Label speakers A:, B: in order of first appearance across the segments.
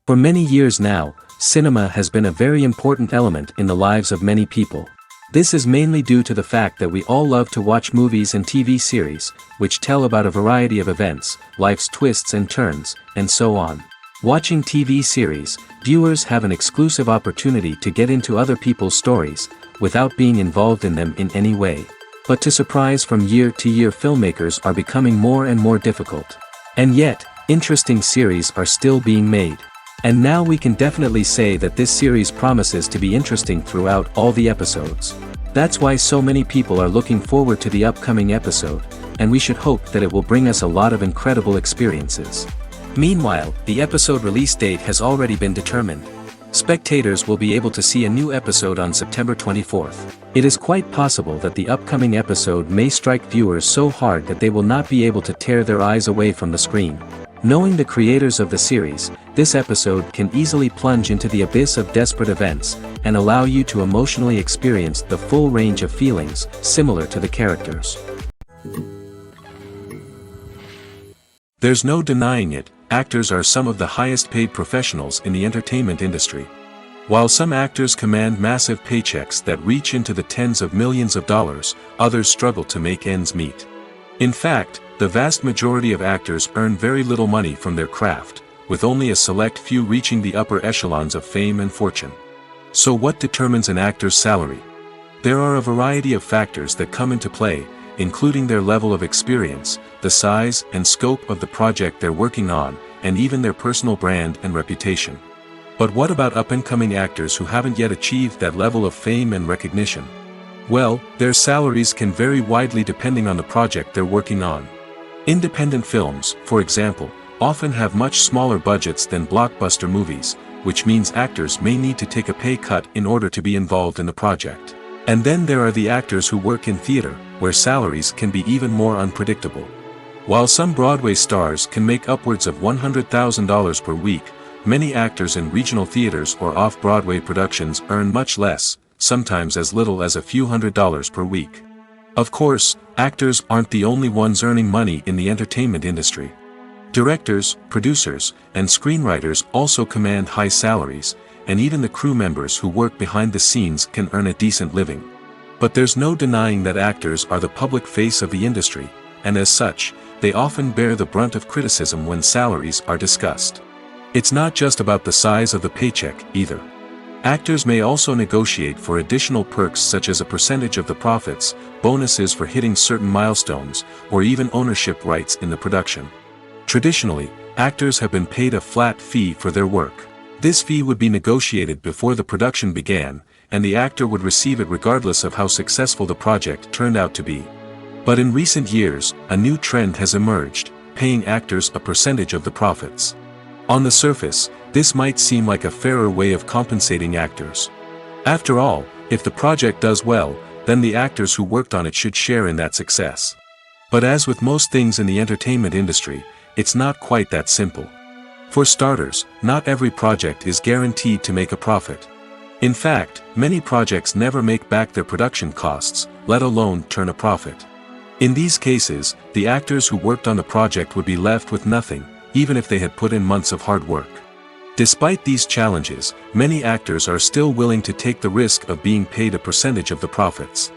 A: For many years now, cinema has been a very important element in the lives of many people. This is mainly due to the fact that we all love to watch movies and TV series, which tell about a variety of events, life's twists and turns, and so on. Watching TV series, viewers have an exclusive opportunity to get into other people's stories, without being involved in them in any way. But to surprise from year to year, filmmakers are becoming more and more difficult. And yet, interesting series are still being made. And now we can definitely say that this series promises to be interesting throughout all the episodes. That's why so many people are looking forward to the upcoming episode, and we should hope that it will bring us a lot of incredible experiences. Meanwhile, the episode release date has already been determined. Spectators will be able to see a new episode on September 24th. It is quite possible that the upcoming episode may strike viewers so hard that they will not be able to tear their eyes away from the screen. Knowing the creators of the series, this episode can easily plunge into the abyss of desperate events, and allow you to emotionally experience the full range of feelings, similar to the characters. There's no denying it, actors are some of the highest paid professionals in the entertainment industry. While some actors command massive paychecks that reach into the tens of millions of dollars, others struggle to make ends meet. In fact, the vast majority of actors earn very little money from their craft, with only a select few reaching the upper echelons of fame and fortune. So what determines an actor's salary? There are a variety of factors that come into play, including their level of experience, the size and scope of the project they're working on, and even their personal brand and reputation. But what about up-and-coming actors who haven't yet achieved that level of fame and recognition? Well, their salaries can vary widely depending on the project they're working on. Independent films, for example, often have much smaller budgets than blockbuster movies, which means actors may need to take a pay cut in order to be involved in the project. And then there are the actors who work in theater, where salaries can be even more unpredictable. While some Broadway stars can make upwards of $100,000 per week, many actors in regional theaters or off-Broadway productions earn much less, sometimes as little as a few $100s per week. Of course, actors aren't the only ones earning money in the entertainment industry. Directors, producers, and screenwriters also command high salaries, and even the crew members who work behind the scenes can earn a decent living. But there's no denying that actors are the public face of the industry, and as such, they often bear the brunt of criticism when salaries are discussed. It's not just about the size of the paycheck, either. Actors may also negotiate for additional perks such as a percentage of the profits, bonuses for hitting certain milestones, or even ownership rights in the production. Traditionally, actors have been paid a flat fee for their work. This fee would be negotiated before the production began, and the actor would receive it regardless of how successful the project turned out to be. But in recent years, a new trend has emerged, paying actors a percentage of the profits. On the surface, this might seem like a fairer way of compensating actors. After all, if the project does well, then the actors who worked on it should share in that success. But as with most things in the entertainment industry, it's not quite that simple. For starters, not every project is guaranteed to make a profit. In fact, many projects never make back their production costs, let alone turn a profit. In these cases, the actors who worked on the project would be left with nothing, even if they had put in months of hard work. Despite these challenges, many actors are still willing to take the risk of being paid a percentage of the profits.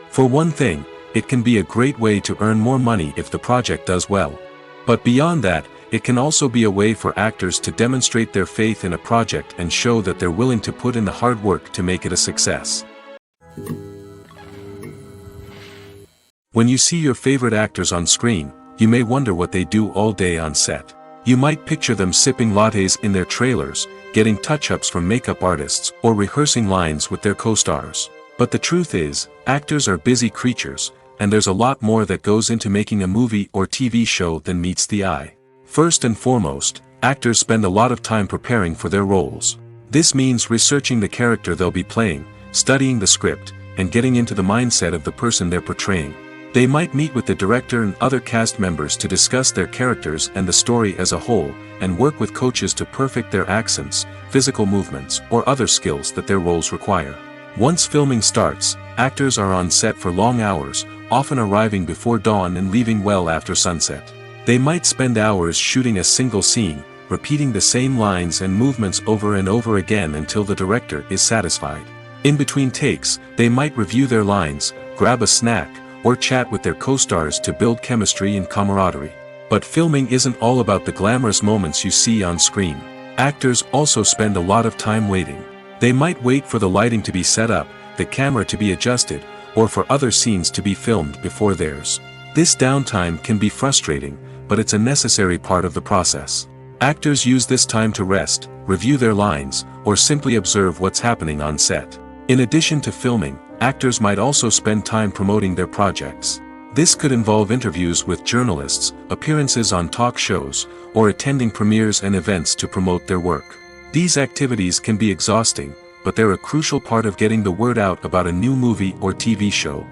A: For one thing, it can be a great way to earn more money if the project does well. But beyond that, it can also be a way for actors to demonstrate their faith in a project and show that they're willing to put in the hard work to make it a success. When you see your favorite actors on screen, you may wonder what they do all day on set. You might picture them sipping lattes in their trailers, getting touch-ups from makeup artists, or rehearsing lines with their co-stars. But the truth is, actors are busy creatures, and there's a lot more that goes into making a movie or TV show than meets the eye. First and foremost, actors spend a lot of time preparing for their roles. This means researching the character they'll be playing, studying the script, and getting into the mindset of the person they're portraying. They might meet with the director and other cast members to discuss their characters and the story as a whole, and work with coaches to perfect their accents, physical movements, or other skills that their roles require. Once filming starts, actors are on set for long hours, often arriving before dawn and leaving well after sunset. They might spend hours shooting a single scene, repeating the same lines and movements over and over again until the director is satisfied. In between takes, they might review their lines, grab a snack, or chat with their co-stars to build chemistry and camaraderie. But filming isn't all about the glamorous moments you see on screen. Actors also spend a lot of time waiting. They might wait for the lighting to be set up, the camera to be adjusted, or for other scenes to be filmed before theirs. This downtime can be frustrating, but it's a necessary part of the process. Actors use this time to rest, review their lines, or simply observe what's happening on set. In addition to filming, actors might also spend time promoting their projects. This could involve interviews with journalists, appearances on talk shows, or attending premieres and events to promote their work. These activities can be exhausting, but they're a crucial part of getting the word out about a new movie or TV show.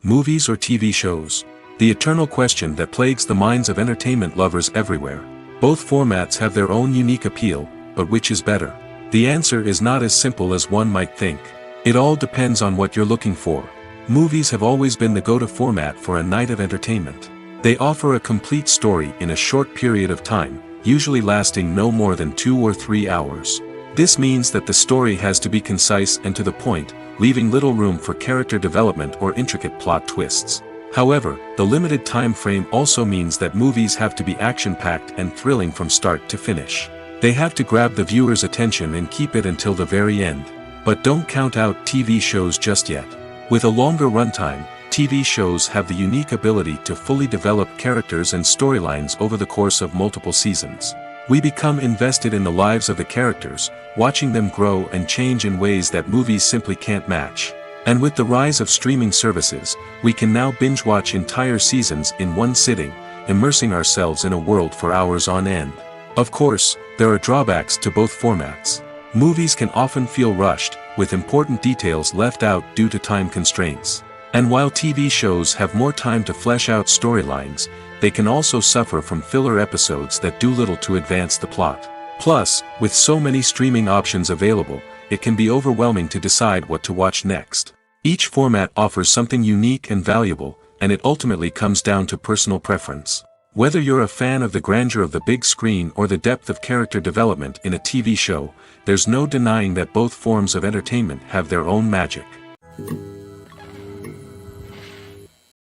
A: Movies or TV shows? The eternal question that plagues the minds of entertainment lovers everywhere. Both formats have their own unique appeal, but which is better? The answer is not as simple as one might think. It all depends on what you're looking for. Movies have always been the go-to format for a night of entertainment. They offer a complete story in a short period of time, usually lasting no more than 2 or 3 hours. This means that the story has to be concise and to the point, leaving little room for character development or intricate plot twists. However, the limited time frame also means that movies have to be action-packed and thrilling from start to finish. They have to grab the viewer's attention and keep it until the very end. But don't count out TV shows just yet. With a longer runtime, TV shows have the unique ability to fully develop characters and storylines over the course of multiple seasons. We become invested in the lives of the characters, watching them grow and change in ways that movies simply can't match. And with the rise of streaming services, we can now binge-watch entire seasons in one sitting, immersing ourselves in a world for hours on end. Of course, there are drawbacks to both formats. Movies can often feel rushed, with important details left out due to time constraints. And while TV shows have more time to flesh out storylines, they can also suffer from filler episodes that do little to advance the plot. Plus, with so many streaming options available, it can be overwhelming to decide what to watch next. Each format offers something unique and valuable, and it ultimately comes down to personal preference. Whether you're a fan of the grandeur of the big screen or the depth of character development in a TV show, there's no denying that both forms of entertainment have their own magic.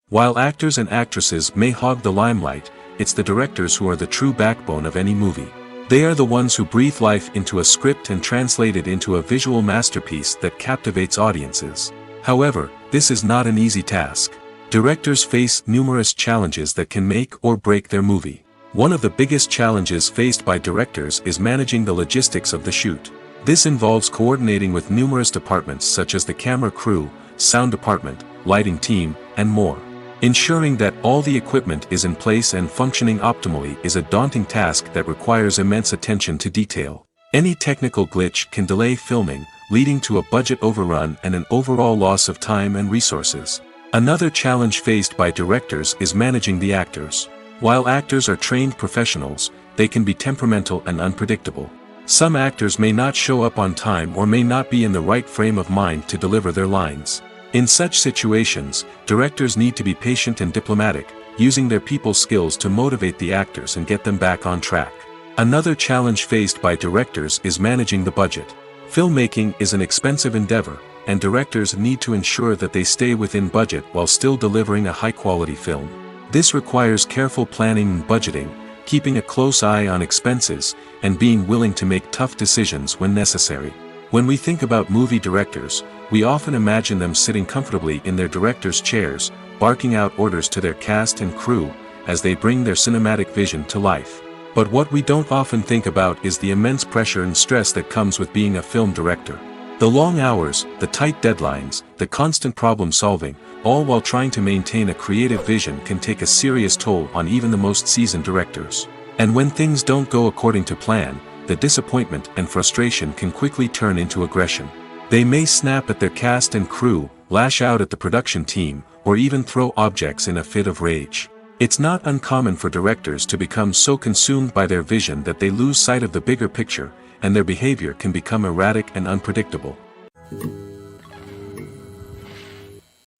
A: While actors and actresses may hog the limelight, it's the directors who are the true backbone of any movie. They are the ones who breathe life into a script and translate it into a visual masterpiece that captivates audiences. However, this is not an easy task. Directors face numerous challenges that can make or break their movie. One of the biggest challenges faced by directors is managing the logistics of the shoot. This involves coordinating with numerous departments such as the camera crew, sound department, lighting team, and more. Ensuring that all the equipment is in place and functioning optimally is a daunting task that requires immense attention to detail. Any technical glitch can delay filming, leading to a budget overrun and an overall loss of time and resources. Another challenge faced by directors is managing the actors. While actors are trained professionals, they can be temperamental and unpredictable. Some actors may not show up on time or may not be in the right frame of mind to deliver their lines. In such situations, directors need to be patient and diplomatic, using their people skills to motivate the actors and get them back on track. Another challenge faced by directors is managing the budget. Filmmaking is an expensive endeavor, and directors need to ensure that they stay within budget while still delivering a high-quality film. This requires careful planning and budgeting, keeping a close eye on expenses, and being willing to make tough decisions when necessary. When we think about movie directors, we often imagine them sitting comfortably in their director's chairs, barking out orders to their cast and crew, as they bring their cinematic vision to life. But what we don't often think about is the immense pressure and stress that comes with being a film director. The long hours, the tight deadlines, the constant problem solving, all while trying to maintain a creative vision can take a serious toll on even the most seasoned directors. And when things don't go according to plan, the disappointment and frustration can quickly turn into aggression. They may snap at their cast and crew, lash out at the production team, or even throw objects in a fit of rage. It's not uncommon for directors to become so consumed by their vision that they lose sight of the bigger picture, and their behavior can become erratic and unpredictable.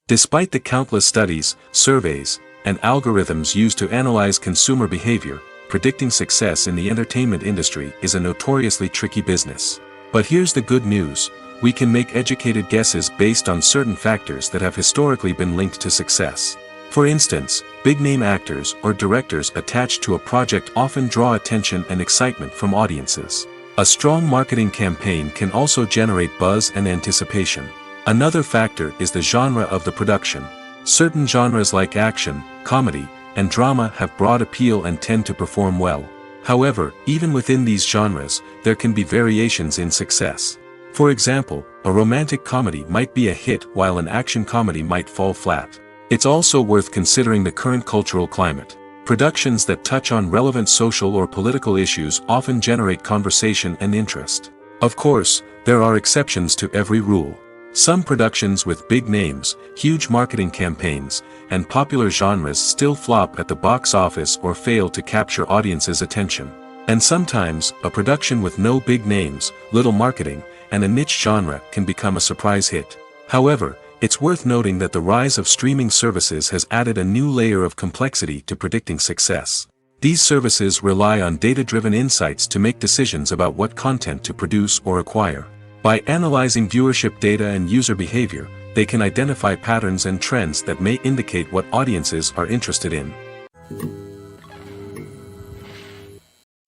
A: Despite the countless studies, surveys, and algorithms used to analyze consumer behavior, predicting success in the entertainment industry is a notoriously tricky business. But here's the good news: we can make educated guesses based on certain factors that have historically been linked to success. For instance, big-name actors or directors attached to a project often draw attention and excitement from audiences. A strong marketing campaign can also generate buzz and anticipation. Another factor is the genre of the production. Certain genres like action, comedy, and drama have broad appeal and tend to perform well. However, even within these genres, there can be variations in success. For example, a romantic comedy might be a hit while an action comedy might fall flat. It's also worth considering the current cultural climate. Productions that touch on relevant social or political issues often generate conversation and interest. Of course, there are exceptions to every rule. Some productions with big names, huge marketing campaigns, and popular genres still flop at the box office or fail to capture audiences' attention. And sometimes, a production with no big names, little marketing, and a niche genre can become a surprise hit. However, it's worth noting that the rise of streaming services has added a new layer of complexity to predicting success. These services rely on data-driven insights to make decisions about what content to produce or acquire. By analyzing viewership data and user behavior, they can identify patterns and trends that may indicate what audiences are interested in.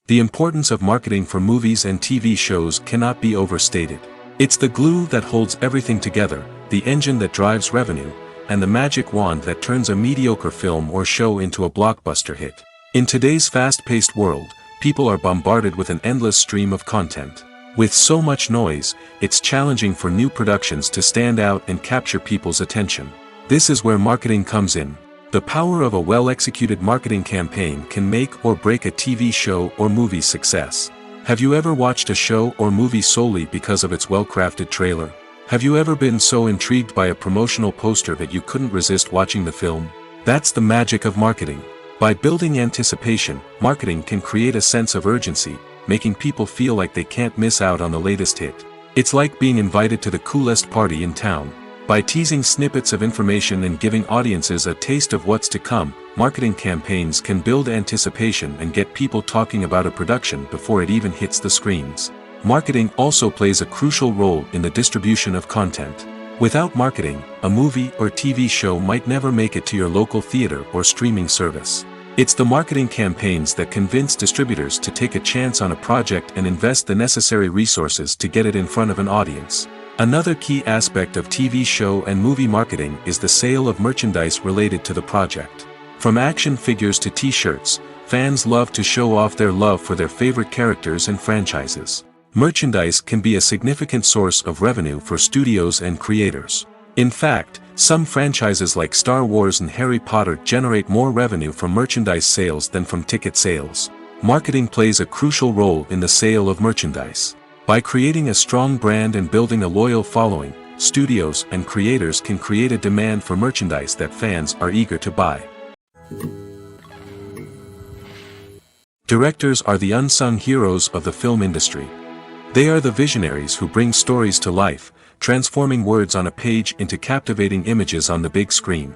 A: The importance of marketing for movies and TV shows cannot be overstated. It's the glue that holds everything together, the engine that drives revenue, and the magic wand that turns a mediocre film or show into a blockbuster hit. In today's fast-paced world, people are bombarded with an endless stream of content. With so much noise, it's challenging for new productions to stand out and capture people's attention. This is where marketing comes in. The power of a well-executed marketing campaign can make or break a TV show or movie's success. Have you ever watched a show or movie solely because of its well-crafted trailer? Have you ever been so intrigued by a promotional poster that you couldn't resist watching the film? That's the magic of marketing. By building anticipation, marketing can create a sense of urgency, making people feel like they can't miss out on the latest hit. It's like being invited to the coolest party in town. By teasing snippets of information and giving audiences a taste of what's to come, marketing campaigns can build anticipation and get people talking about a production before it even hits the screens. Marketing also plays a crucial role in the distribution of content. Without marketing, a movie or TV show might never make it to your local theater or streaming service. It's the marketing campaigns that convince distributors to take a chance on a project and invest the necessary resources to get it in front of an audience. Another key aspect of TV show and movie marketing is the sale of merchandise related to the project. From action figures to t-shirts, fans love to show off their love for their favorite characters and franchises. Merchandise can be a significant source of revenue for studios and creators. In fact, some franchises like Star Wars and Harry Potter generate more revenue from merchandise sales than from ticket sales. Marketing plays a crucial role in the sale of merchandise. By creating a strong brand and building a loyal following, studios and creators can create a demand for merchandise that fans are eager to buy. Directors are the unsung heroes of the film industry. They are the visionaries who bring stories to life, transforming words on a page into captivating images on the big screen.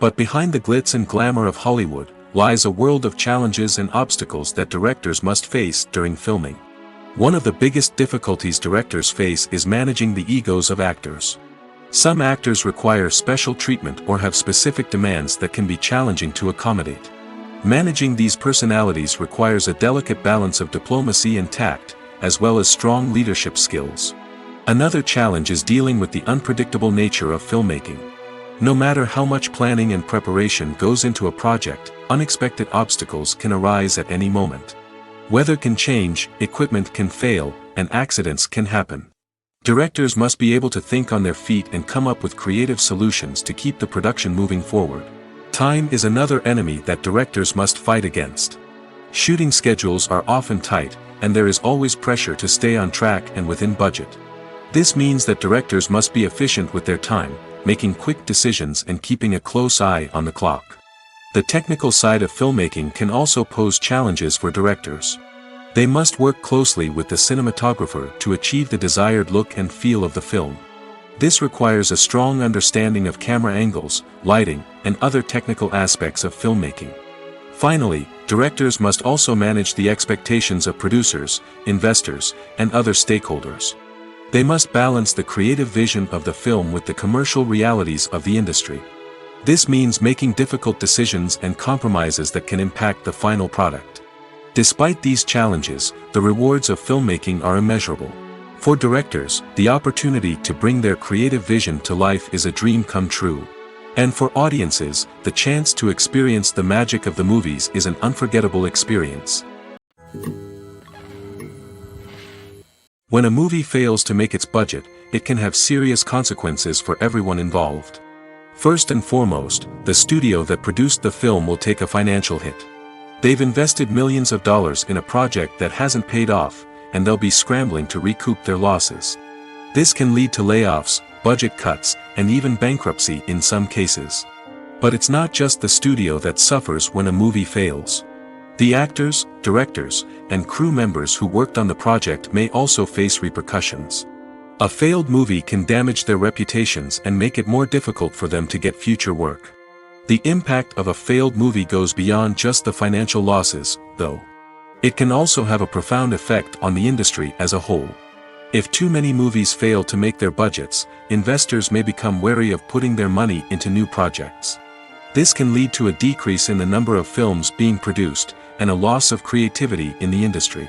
A: But behind the glitz and glamour of Hollywood lies a world of challenges and obstacles that directors must face during filming. One of the biggest difficulties directors face is managing the egos of actors. Some actors require special treatment or have specific demands that can be challenging to accommodate. Managing these personalities requires a delicate balance of diplomacy and tact, as well as strong leadership skills. Another challenge is dealing with the unpredictable nature of filmmaking. No matter how much planning and preparation goes into a project, unexpected obstacles can arise at any moment. Weather can change, equipment can fail, and accidents can happen. Directors must be able to think on their feet and come up with creative solutions to keep the production moving forward. Time is another enemy that directors must fight against. Shooting schedules are often tight, and there is always pressure to stay on track and within budget. This means that directors must be efficient with their time, making quick decisions and keeping a close eye on the clock. The technical side of filmmaking can also pose challenges for directors. They must work closely with the cinematographer to achieve the desired look and feel of the film. This requires a strong understanding of camera angles, lighting, and other technical aspects of filmmaking. Finally, directors must also manage the expectations of producers, investors, and other stakeholders. They must balance the creative vision of the film with the commercial realities of the industry. This means making difficult decisions and compromises that can impact the final product. Despite these challenges, the rewards of filmmaking are immeasurable. For directors, the opportunity to bring their creative vision to life is a dream come true. And for audiences, the chance to experience the magic of the movies is an unforgettable experience. When a movie fails to make its budget, it can have serious consequences for everyone involved. First and foremost, the studio that produced the film will take a financial hit. They've invested millions of dollars in a project that hasn't paid off, and they'll be scrambling to recoup their losses. This can lead to layoffs, budget cuts, and even bankruptcy in some cases. But it's not just the studio that suffers when a movie fails. The actors, directors, and crew members who worked on the project may also face repercussions. A failed movie can damage their reputations and make it more difficult for them to get future work. The impact of a failed movie goes beyond just the financial losses, though. It can also have a profound effect on the industry as a whole. If too many movies fail to make their budgets, investors may become wary of putting their money into new projects. This can lead to a decrease in the number of films being produced, and a loss of creativity in the industry.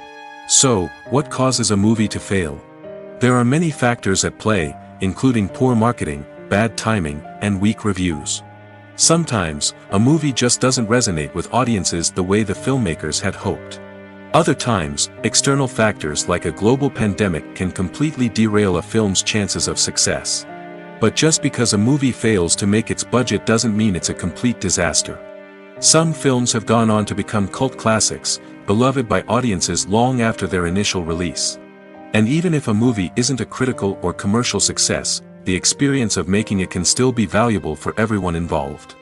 A: So, what causes a movie to fail? There are many factors at play, including poor marketing, bad timing, and weak reviews. Sometimes, a movie just doesn't resonate with audiences the way the filmmakers had hoped. Other times, external factors like a global pandemic can completely derail a film's chances of success. But just because a movie fails to make its budget doesn't mean it's a complete disaster. Some films have gone on to become cult classics, beloved by audiences long after their initial release. And even if a movie isn't a critical or commercial success, the experience of making it can still be valuable for everyone involved.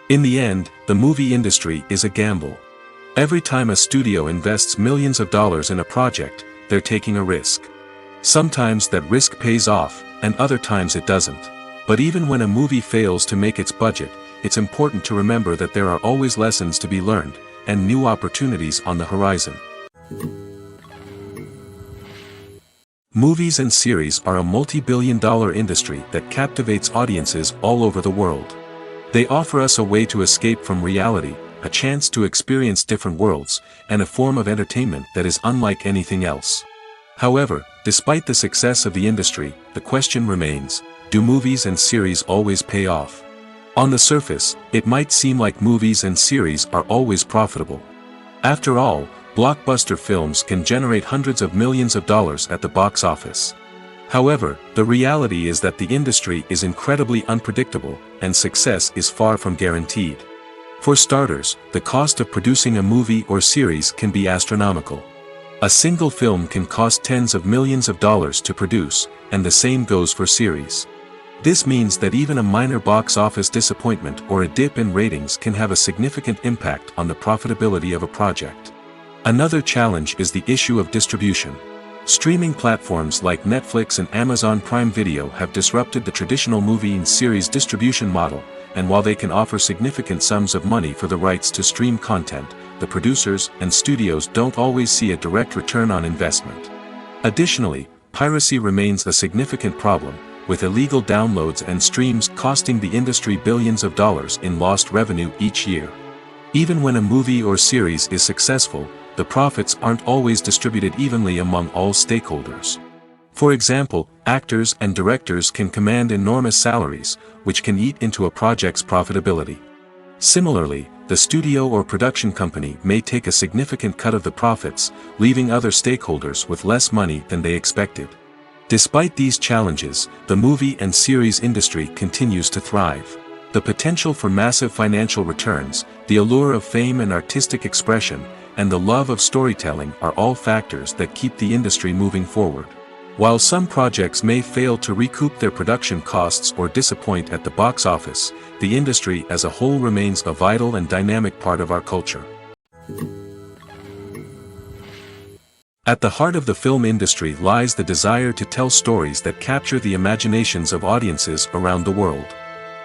A: In the end, the movie industry is a gamble. Every time a studio invests millions of dollars in a project, they're taking a risk. Sometimes that risk pays off, and other times it doesn't. But even when a movie fails to make its budget, it's important to remember that there are always lessons to be learned, and new opportunities on the horizon. Movies and series are a multi-billion-dollar industry that captivates audiences all over the world. They offer us a way to escape from reality, a chance to experience different worlds, and a form of entertainment that is unlike anything else. However, despite the success of the industry, the question remains, do movies and series always pay off? On the surface, it might seem like movies and series are always profitable. After all, blockbuster films can generate hundreds of millions of dollars at the box office. However, the reality is that the industry is incredibly unpredictable, and success is far from guaranteed. For starters, the cost of producing a movie or series can be astronomical. A single film can cost tens of millions of dollars to produce, and the same goes for series. This means that even a minor box office disappointment or a dip in ratings can have a significant impact on the profitability of a project. Another challenge is the issue of distribution. Streaming platforms like Netflix and Amazon Prime Video have disrupted the traditional movie and series distribution model, and while they can offer significant sums of money for the rights to stream content, the producers and studios don't always see a direct return on investment. Additionally, piracy remains a significant problem, with illegal downloads and streams costing the industry billions of dollars in lost revenue each year. Even when a movie or series is successful, the profits aren't always distributed evenly among all stakeholders. For example, actors and directors can command enormous salaries, which can eat into a project's profitability. Similarly, the studio or production company may take a significant cut of the profits, leaving other stakeholders with less money than they expected. Despite these challenges, the movie and series industry continues to thrive. The potential for massive financial returns, the allure of fame and artistic expression, and the love of storytelling are all factors that keep the industry moving forward. While some projects may fail to recoup their production costs or disappoint at the box office, the industry as a whole remains a vital and dynamic part of our culture. At the heart of the film industry lies the desire to tell stories that capture the imaginations of audiences around the world.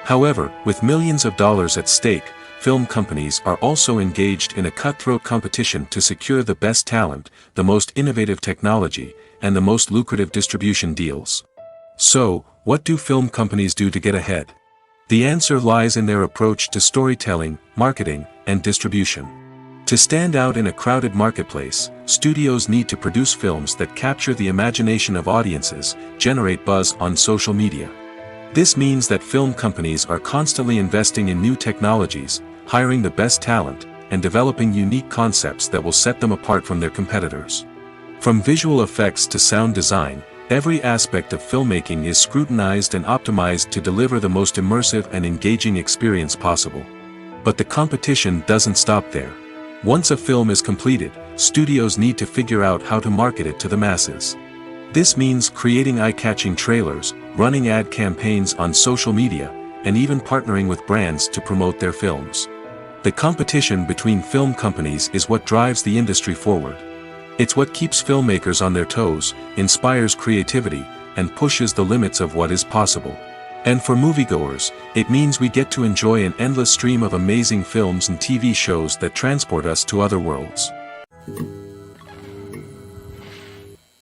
A: However, with millions of dollars at stake, film companies are also engaged in a cutthroat competition to secure the best talent, the most innovative technology, and the most lucrative distribution deals. So, what do film companies do to get ahead? The answer lies in their approach to storytelling, marketing, and distribution. To stand out in a crowded marketplace, studios need to produce films that capture the imagination of audiences, generate buzz on social media. This means that film companies are constantly investing in new technologies, hiring the best talent, and developing unique concepts that will set them apart from their competitors. From visual effects to sound design, every aspect of filmmaking is scrutinized and optimized to deliver the most immersive and engaging experience possible. But the competition doesn't stop there. Once a film is completed, studios need to figure out how to market it to the masses. This means creating eye-catching trailers, running ad campaigns on social media, and even partnering with brands to promote their films. The competition between film companies is what drives the industry forward. It's what keeps filmmakers on their toes, inspires creativity, and pushes the limits of what is possible. And for moviegoers, it means we get to enjoy an endless stream of amazing films and TV shows that transport us to other worlds.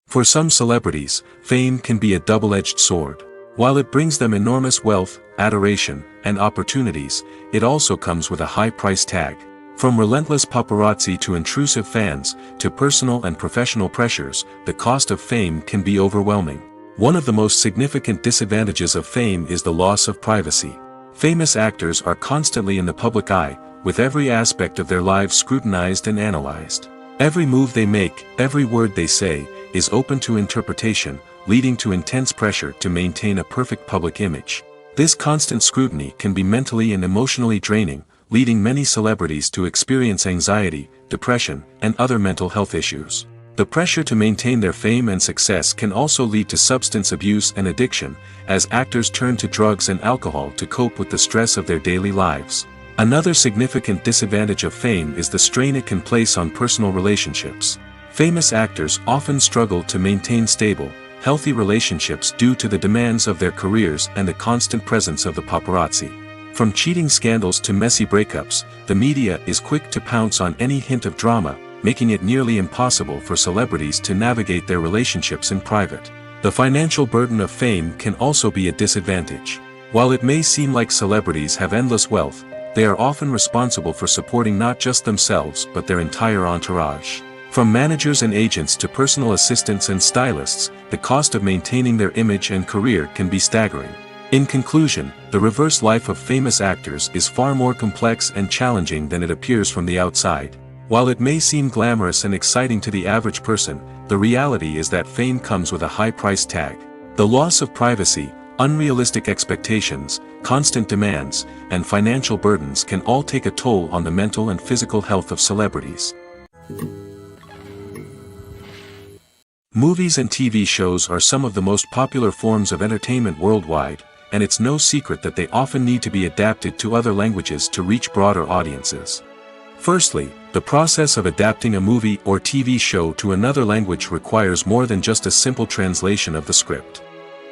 A: For some celebrities, fame can be a double-edged sword. While it brings them enormous wealth, adoration, and opportunities, it also comes with a high price tag. From relentless paparazzi to intrusive fans, to personal and professional pressures, the cost of fame can be overwhelming. One of the most significant disadvantages of fame is the loss of privacy. Famous actors are constantly in the public eye, with every aspect of their lives scrutinized and analyzed. Every move they make, every word they say, is open to interpretation, leading to intense pressure to maintain a perfect public image. This constant scrutiny can be mentally and emotionally draining, leading many celebrities to experience anxiety, depression, and other mental health issues. The pressure to maintain their fame and success can also lead to substance abuse and addiction, as actors turn to drugs and alcohol to cope with the stress of their daily lives. Another significant disadvantage of fame is the strain it can place on personal relationships. Famous actors often struggle to maintain stable, healthy relationships due to the demands of their careers and the constant presence of the paparazzi. From cheating scandals to messy breakups, the media is quick to pounce on any hint of drama, making it nearly impossible for celebrities to navigate their relationships in private. The financial burden of fame can also be a disadvantage. While it may seem like celebrities have endless wealth, they are often responsible for supporting not just themselves but their entire entourage. From managers and agents to personal assistants and stylists, the cost of maintaining their image and career can be staggering. In conclusion, the reverse life of famous actors is far more complex and challenging than it appears from the outside. While it may seem glamorous and exciting to the average person, the reality is that fame comes with a high price tag. The loss of privacy, unrealistic expectations, constant demands, and financial burdens can all take a toll on the mental and physical health of celebrities. Movies and TV shows are some of the most popular forms of entertainment worldwide, and it's no secret that they often need to be adapted to other languages to reach broader audiences. Firstly, the process of adapting a movie or TV show to another language requires more than just a simple translation of the script.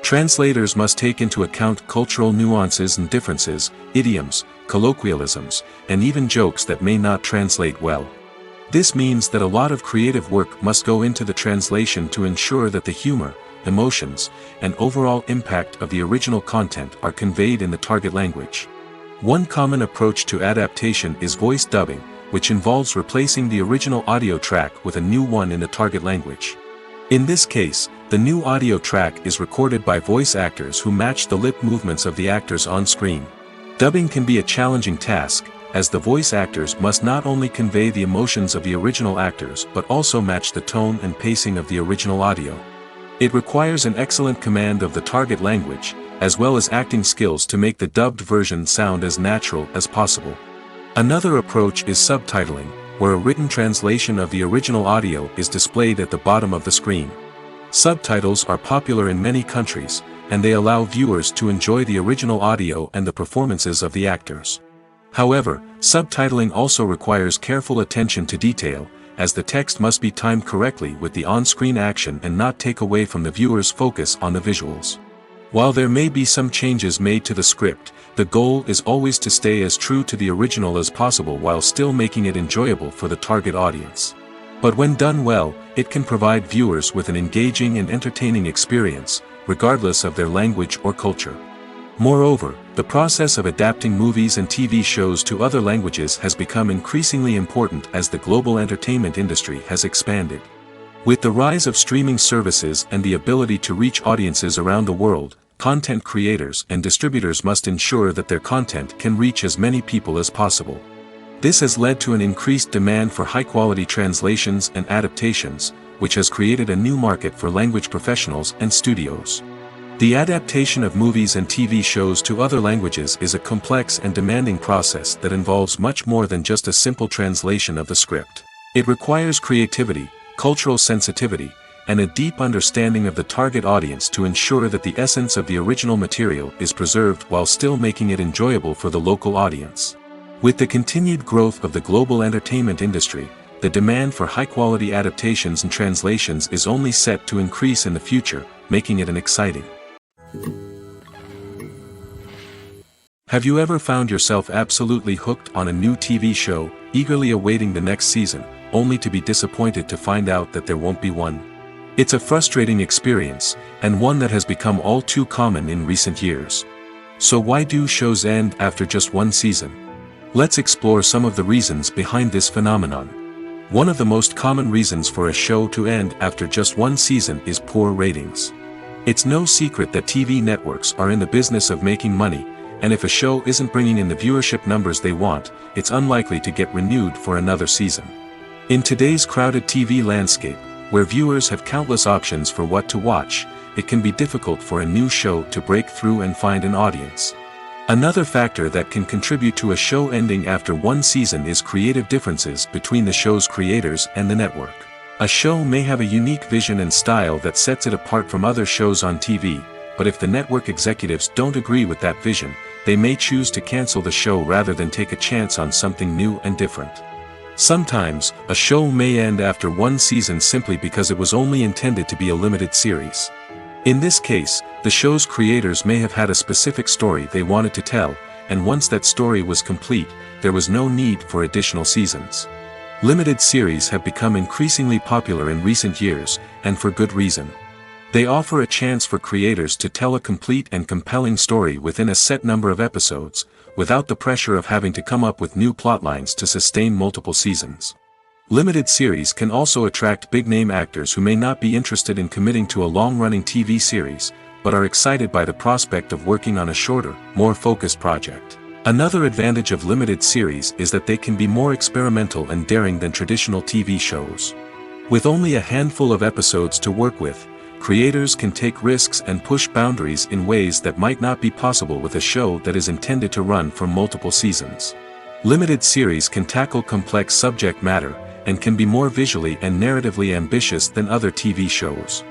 A: Translators must take into account cultural nuances and differences, idioms, colloquialisms, and even jokes that may not translate well. This means that a lot of creative work must go into the translation to ensure that the humor, emotions, and overall impact of the original content are conveyed in the target language. One common approach to adaptation is voice dubbing, which involves replacing the original audio track with a new one in the target language. In this case, the new audio track is recorded by voice actors who match the lip movements of the actors on screen. Dubbing can be a challenging task, as the voice actors must not only convey the emotions of the original actors but also match the tone and pacing of the original audio. It requires an excellent command of the target language, as well as acting skills to make the dubbed version sound as natural as possible. Another approach is subtitling, where a written translation of the original audio is displayed at the bottom of the screen. Subtitles are popular in many countries, and they allow viewers to enjoy the original audio and the performances of the actors. However, subtitling also requires careful attention to detail, as the text must be timed correctly with the on-screen action and not take away from the viewer's focus on the visuals. While there may be some changes made to the script, the goal is always to stay as true to the original as possible while still making it enjoyable for the target audience. But when done well, it can provide viewers with an engaging and entertaining experience, regardless of their language or culture. Moreover, the process of adapting movies and TV shows to other languages has become increasingly important as the global entertainment industry has expanded. With the rise of streaming services and the ability to reach audiences around the world, content creators and distributors must ensure that their content can reach as many people as possible. This has led to an increased demand for high-quality translations and adaptations, which has created a new market for language professionals and studios. The adaptation of movies and TV shows to other languages is a complex and demanding process that involves much more than just a simple translation of the script. It requires creativity, cultural sensitivity, and a deep understanding of the target audience to ensure that the essence of the original material is preserved while still making it enjoyable for the local audience. With the continued growth of the global entertainment industry, the demand for high-quality adaptations and translations is only set to increase in the future, making it exciting. Have you ever found yourself absolutely hooked on a new TV show, eagerly awaiting the next season, only to be disappointed to find out that there won't be one? It's a frustrating experience, and one that has become all too common in recent years. So why do shows end after just one season? Let's explore some of the reasons behind this phenomenon. One of the most common reasons for a show to end after just one season is poor ratings. It's no secret that TV networks are in the business of making money, and if a show isn't bringing in the viewership numbers they want, it's unlikely to get renewed for another season. In today's crowded TV landscape, where viewers have countless options for what to watch, it can be difficult for a new show to break through and find an audience. Another factor that can contribute to a show ending after one season is creative differences between the show's creators and the network. A show may have a unique vision and style that sets it apart from other shows on TV, but if the network executives don't agree with that vision, they may choose to cancel the show rather than take a chance on something new and different. Sometimes, a show may end after one season simply because it was only intended to be a limited series. In this case, the show's creators may have had a specific story they wanted to tell, and once that story was complete, there was no need for additional seasons. Limited series have become increasingly popular in recent years, and for good reason. They offer a chance for creators to tell a complete and compelling story within a set number of episodes, without the pressure of having to come up with new plotlines to sustain multiple seasons. Limited series can also attract big-name actors who may not be interested in committing to a long-running TV series, but are excited by the prospect of working on a shorter, more focused project. Another advantage of limited series is that they can be more experimental and daring than traditional TV shows. With only a handful of episodes to work with, creators can take risks and push boundaries in ways that might not be possible with a show that is intended to run for multiple seasons. Limited series can tackle complex subject matter, and can be more visually and narratively ambitious than other TV shows.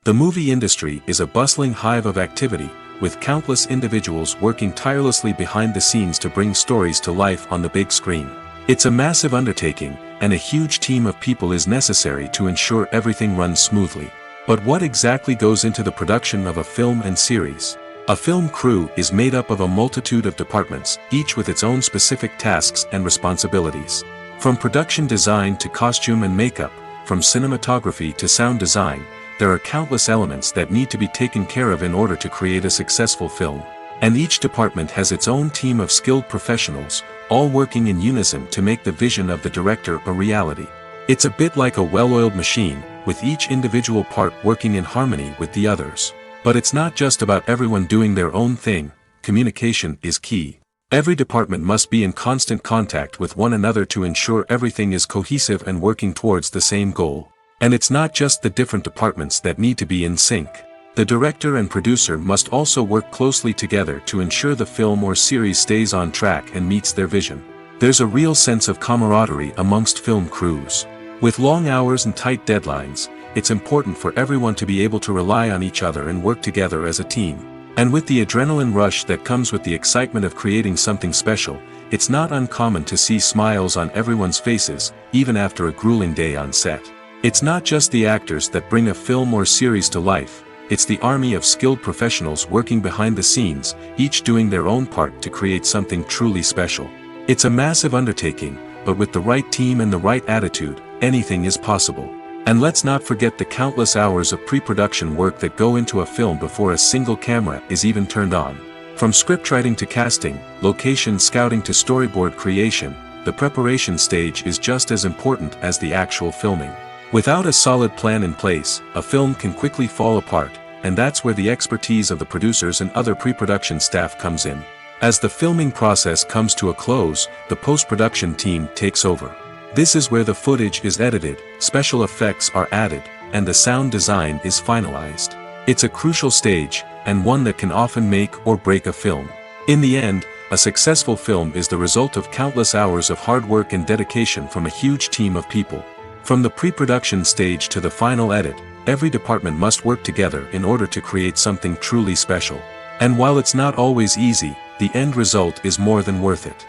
A: The movie industry is a bustling hive of activity, with countless individuals working tirelessly behind the scenes to bring stories to life on the big screen. It's a massive undertaking, and a huge team of people is necessary to ensure everything runs smoothly. But what exactly goes into the production of a film and series? A film crew is made up of a multitude of departments, each with its own specific tasks and responsibilities. From production design to costume and makeup, from cinematography to sound design, there are countless elements that need to be taken care of in order to create a successful film. And each department has its own team of skilled professionals, all working in unison to make the vision of the director a reality. It's a bit like a well-oiled machine, with each individual part working in harmony with the others. But it's not just about everyone doing their own thing. Communication is key. Every department must be in constant contact with one another to ensure everything is cohesive and working towards the same goal. And it's not just the different departments that need to be in sync. The director and producer must also work closely together to ensure the film or series stays on track and meets their vision. There's a real sense of camaraderie amongst film crews. With long hours and tight deadlines, it's important for everyone to be able to rely on each other and work together as a team. And with the adrenaline rush that comes with the excitement of creating something special, it's not uncommon to see smiles on everyone's faces, even after a grueling day on set. It's not just the actors that bring a film or series to life, it's the army of skilled professionals working behind the scenes, each doing their own part to create something truly special. It's a massive undertaking, but with the right team and the right attitude, anything is possible. And let's not forget the countless hours of pre-production work that go into a film before a single camera is even turned on. From scriptwriting to casting, location scouting to storyboard creation, the preparation stage is just as important as the actual filming. Without a solid plan in place, a film can quickly fall apart, and that's where the expertise of the producers and other pre-production staff comes in. As the filming process comes to a close, the post-production team takes over. This is where the footage is edited, special effects are added, and the sound design is finalized. It's a crucial stage, and one that can often make or break a film. In the end, a successful film is the result of countless hours of hard work and dedication from a huge team of people. From the pre-production stage to the final edit, every department must work together in order to create something truly special. And while it's not always easy, the end result is more than worth it.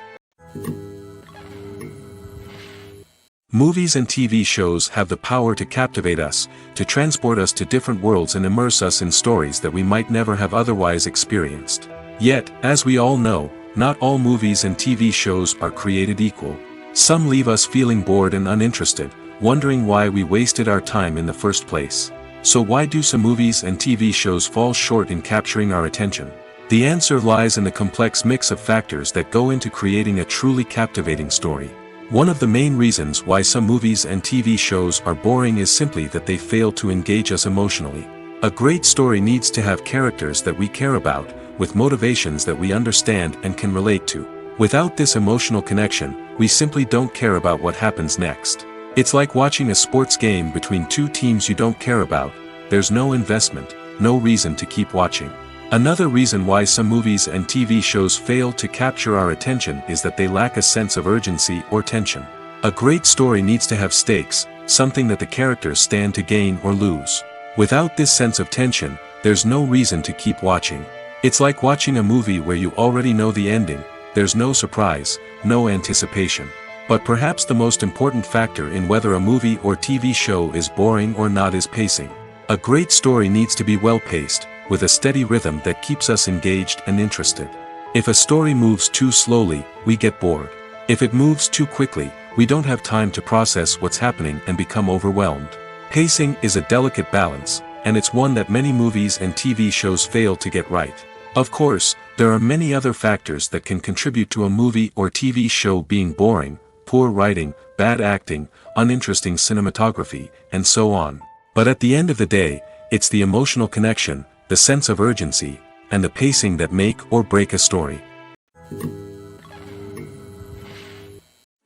A: Movies and TV shows have the power to captivate us, to transport us to different worlds and immerse us in stories that we might never have otherwise experienced. Yet, as we all know, not all movies and TV shows are created equal. Some leave us feeling bored and uninterested, wondering why we wasted our time in the first place. So why do some movies and TV shows fall short in capturing our attention? The answer lies in the complex mix of factors that go into creating a truly captivating story. One of the main reasons why some movies and TV shows are boring is simply that they fail to engage us emotionally. A great story needs to have characters that we care about, with motivations that we understand and can relate to. Without this emotional connection, we simply don't care about what happens next. It's like watching a sports game between two teams you don't care about. There's no investment, no reason to keep watching. Another reason why some movies and TV shows fail to capture our attention is that they lack a sense of urgency or tension. A great story needs to have stakes, something that the characters stand to gain or lose. Without this sense of tension, there's no reason to keep watching. It's like watching a movie where you already know the ending, there's no surprise, no anticipation. But perhaps the most important factor in whether a movie or TV show is boring or not is pacing. A great story needs to be well-paced, with a steady rhythm that keeps us engaged and interested. If a story moves too slowly, we get bored. If it moves too quickly, we don't have time to process what's happening and become overwhelmed. Pacing is a delicate balance, and it's one that many movies and TV shows fail to get right. Of course, there are many other factors that can contribute to a movie or TV show being boring: poor writing, bad acting, uninteresting cinematography, and so on. But at the end of the day, it's the emotional connection, the sense of urgency, and the pacing that make or break a story.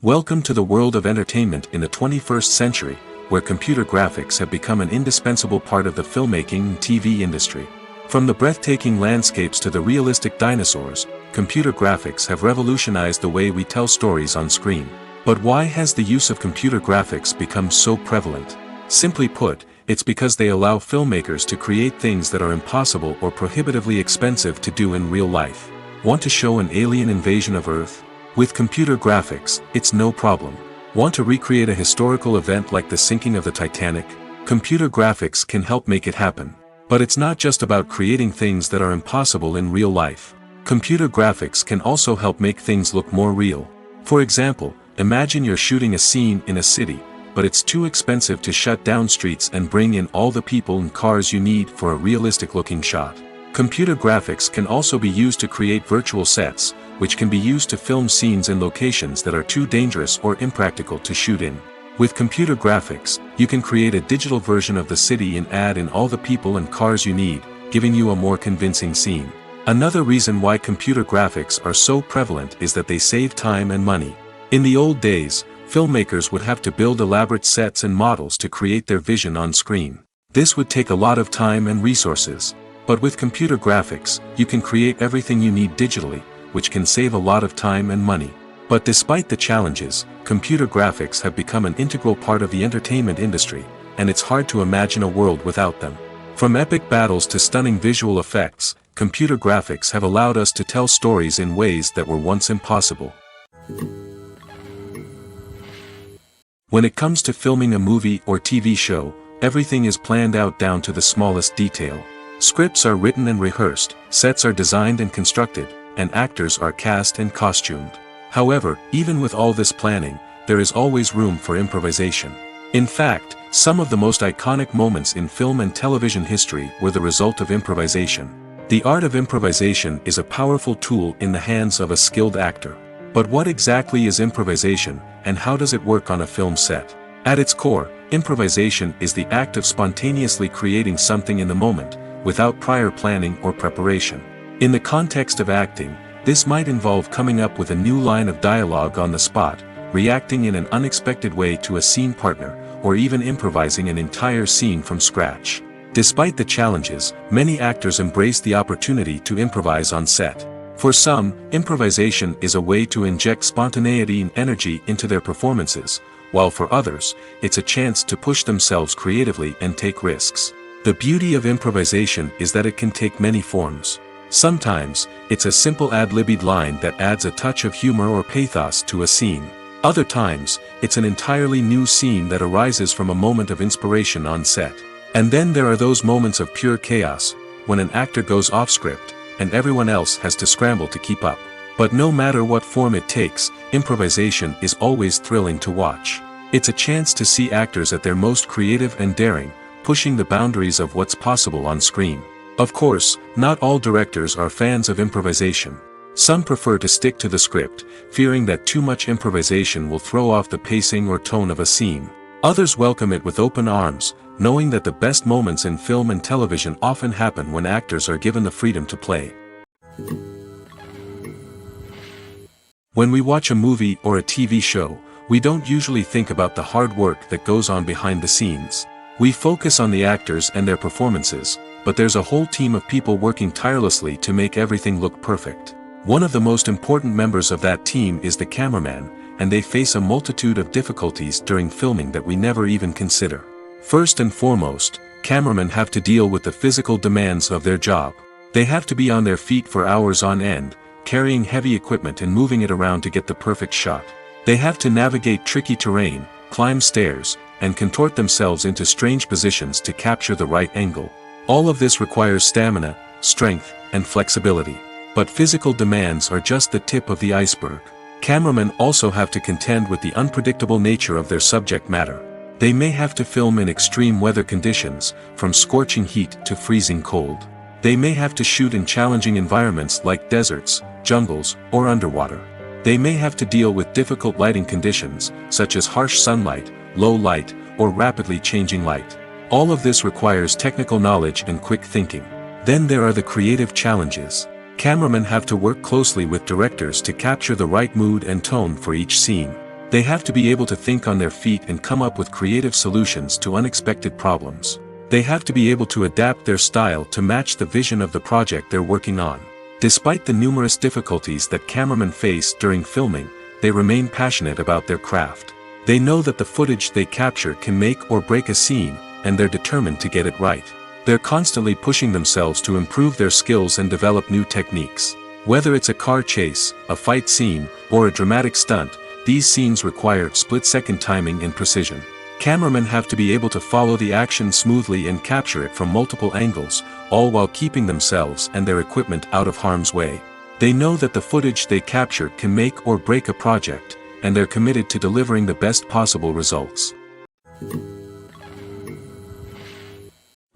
A: Welcome to the world of entertainment in the 21st century, where computer graphics have become an indispensable part of the filmmaking and TV industry. From the breathtaking landscapes to the realistic dinosaurs, computer graphics have revolutionized the way we tell stories on screen. But why has the use of computer graphics become so prevalent? Simply put, it's because they allow filmmakers to create things that are impossible or prohibitively expensive to do in real life. Want to show an alien invasion of Earth? With computer graphics, it's no problem. Want to recreate a historical event like the sinking of the Titanic? Computer graphics can help make it happen. But it's not just about creating things that are impossible in real life. Computer graphics can also help make things look more real. For example, imagine you're shooting a scene in a city, but it's too expensive to shut down streets and bring in all the people and cars you need for a realistic-looking shot. Computer graphics can also be used to create virtual sets, which can be used to film scenes in locations that are too dangerous or impractical to shoot in. With computer graphics, you can create a digital version of the city and add in all the people and cars you need, giving you a more convincing scene. Another reason why computer graphics are so prevalent is that they save time and money. In the old days, filmmakers would have to build elaborate sets and models to create their vision on screen. This would take a lot of time and resources. But with computer graphics, you can create everything you need digitally, which can save a lot of time and money. But despite the challenges, computer graphics have become an integral part of the entertainment industry, and it's hard to imagine a world without them. From epic battles to stunning visual effects, computer graphics have allowed us to tell stories in ways that were once impossible. When it comes to filming a movie or TV show, everything is planned out down to the smallest detail. Scripts are written and rehearsed, sets are designed and constructed, and actors are cast and costumed. However, even with all this planning, there is always room for improvisation. In fact, some of the most iconic moments in film and television history were the result of improvisation. The art of improvisation is a powerful tool in the hands of a skilled actor. But what exactly is improvisation, and how does it work on a film set? At its core, improvisation is the act of spontaneously creating something in the moment, without prior planning or preparation. In the context of acting, this might involve coming up with a new line of dialogue on the spot, reacting in an unexpected way to a scene partner, or even improvising an entire scene from scratch. Despite the challenges, many actors embrace the opportunity to improvise on set. For some, improvisation is a way to inject spontaneity and energy into their performances, while for others, it's a chance to push themselves creatively and take risks. The beauty of improvisation is that it can take many forms. Sometimes, it's a simple ad-libbed line that adds a touch of humor or pathos to a scene. Other times, it's an entirely new scene that arises from a moment of inspiration on set. And then there are those moments of pure chaos, when an actor goes off script, and everyone else has to scramble to keep up. But no matter what form it takes, improvisation is always thrilling to watch. It's a chance to see actors at their most creative and daring, pushing the boundaries of what's possible on screen. Of course, not all directors are fans of improvisation. Some prefer to stick to the script, fearing that too much improvisation will throw off the pacing or tone of a scene. Others welcome it with open arms, knowing that the best moments in film and television often happen when actors are given the freedom to play. When we watch a movie or a TV show, we don't usually think about the hard work that goes on behind the scenes. We focus on the actors and their performances, but there's a whole team of people working tirelessly to make everything look perfect. One of the most important members of that team is the cameraman, and they face a multitude of difficulties during filming that we never even consider. First and foremost, cameramen have to deal with the physical demands of their job. They have to be on their feet for hours on end, carrying heavy equipment and moving it around to get the perfect shot. They have to navigate tricky terrain, climb stairs, and contort themselves into strange positions to capture the right angle. All of this requires stamina, strength, and flexibility. But physical demands are just the tip of the iceberg. Cameramen also have to contend with the unpredictable nature of their subject matter. They may have to film in extreme weather conditions, from scorching heat to freezing cold. They may have to shoot in challenging environments like deserts, jungles, or underwater. They may have to deal with difficult lighting conditions, such as harsh sunlight, low light, or rapidly changing light. All of this requires technical knowledge and quick thinking. Then there are the creative challenges. Cameramen have to work closely with directors to capture the right mood and tone for each scene. They have to be able to think on their feet and come up with creative solutions to unexpected problems. They have to be able to adapt their style to match the vision of the project they're working on. Despite the numerous difficulties that cameramen face during filming, they remain passionate about their craft. They know that the footage they capture can make or break a scene, and they're determined to get it right. They're constantly pushing themselves to improve their skills and develop new techniques. Whether it's a car chase, a fight scene, or a dramatic stunt, these scenes require split-second timing and precision. Cameramen have to be able to follow the action smoothly and capture it from multiple angles, all while keeping themselves and their equipment out of harm's way. They know that the footage they capture can make or break a project, and they're committed to delivering the best possible results.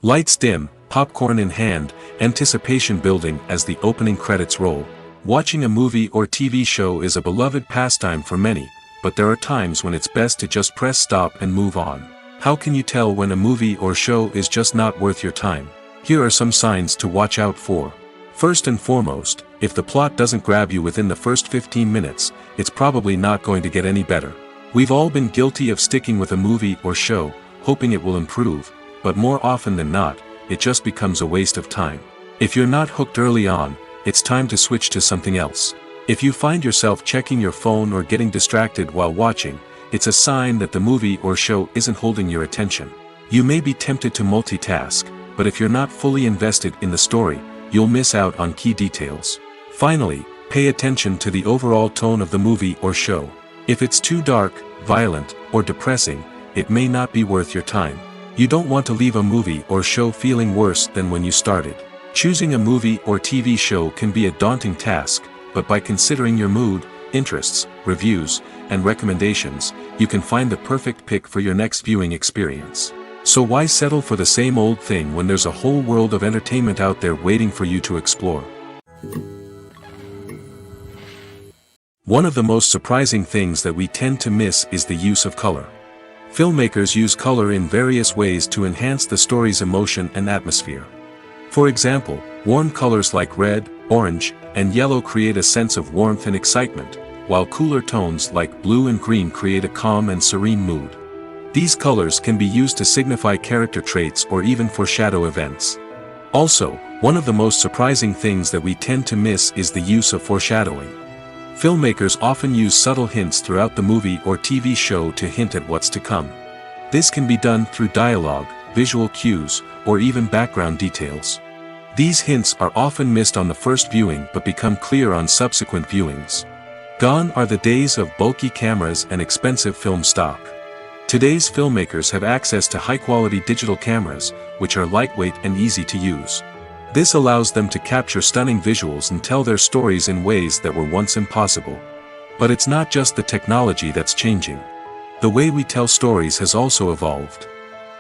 A: Lights dim, popcorn in hand, anticipation building as the opening credits roll. Watching a movie or TV show is a beloved pastime for many, but there are times when it's best to just press stop and move on. How can you tell when a movie or show is just not worth your time? Here are some signs to watch out for. First and foremost, if the plot doesn't grab you within the first 15 minutes, it's probably not going to get any better. We've all been guilty of sticking with a movie or show, hoping it will improve, but more often than not, it just becomes a waste of time. If you're not hooked early on, it's time to switch to something else. If you find yourself checking your phone or getting distracted while watching, it's a sign that the movie or show isn't holding your attention. You may be tempted to multitask, but if you're not fully invested in the story, you'll miss out on key details. Finally, pay attention to the overall tone of the movie or show. If it's too dark, violent, or depressing, it may not be worth your time. You don't want to leave a movie or show feeling worse than when you started. Choosing a movie or TV show can be a daunting task, but by considering your mood, interests, reviews, and recommendations, you can find the perfect pick for your next viewing experience. So why settle for the same old thing when there's a whole world of entertainment out there waiting for you to explore? One of the most surprising things that we tend to miss is the use of color. Filmmakers use color in various ways to enhance the story's emotion and atmosphere. For example, warm colors like red, orange, and yellow create a sense of warmth and excitement, while cooler tones like blue and green create a calm and serene mood. These colors can be used to signify character traits or even foreshadow events. Also, one of the most surprising things that we tend to miss is the use of foreshadowing. Filmmakers often use subtle hints throughout the movie or TV show to hint at what's to come. This can be done through dialogue, visual cues, or even background details. These hints are often missed on the first viewing but become clear on subsequent viewings. Gone are the days of bulky cameras and expensive film stock. Today's filmmakers have access to high-quality digital cameras, which are lightweight and easy to use. This allows them to capture stunning visuals and tell their stories in ways that were once impossible. But it's not just the technology that's changing. The way we tell stories has also evolved.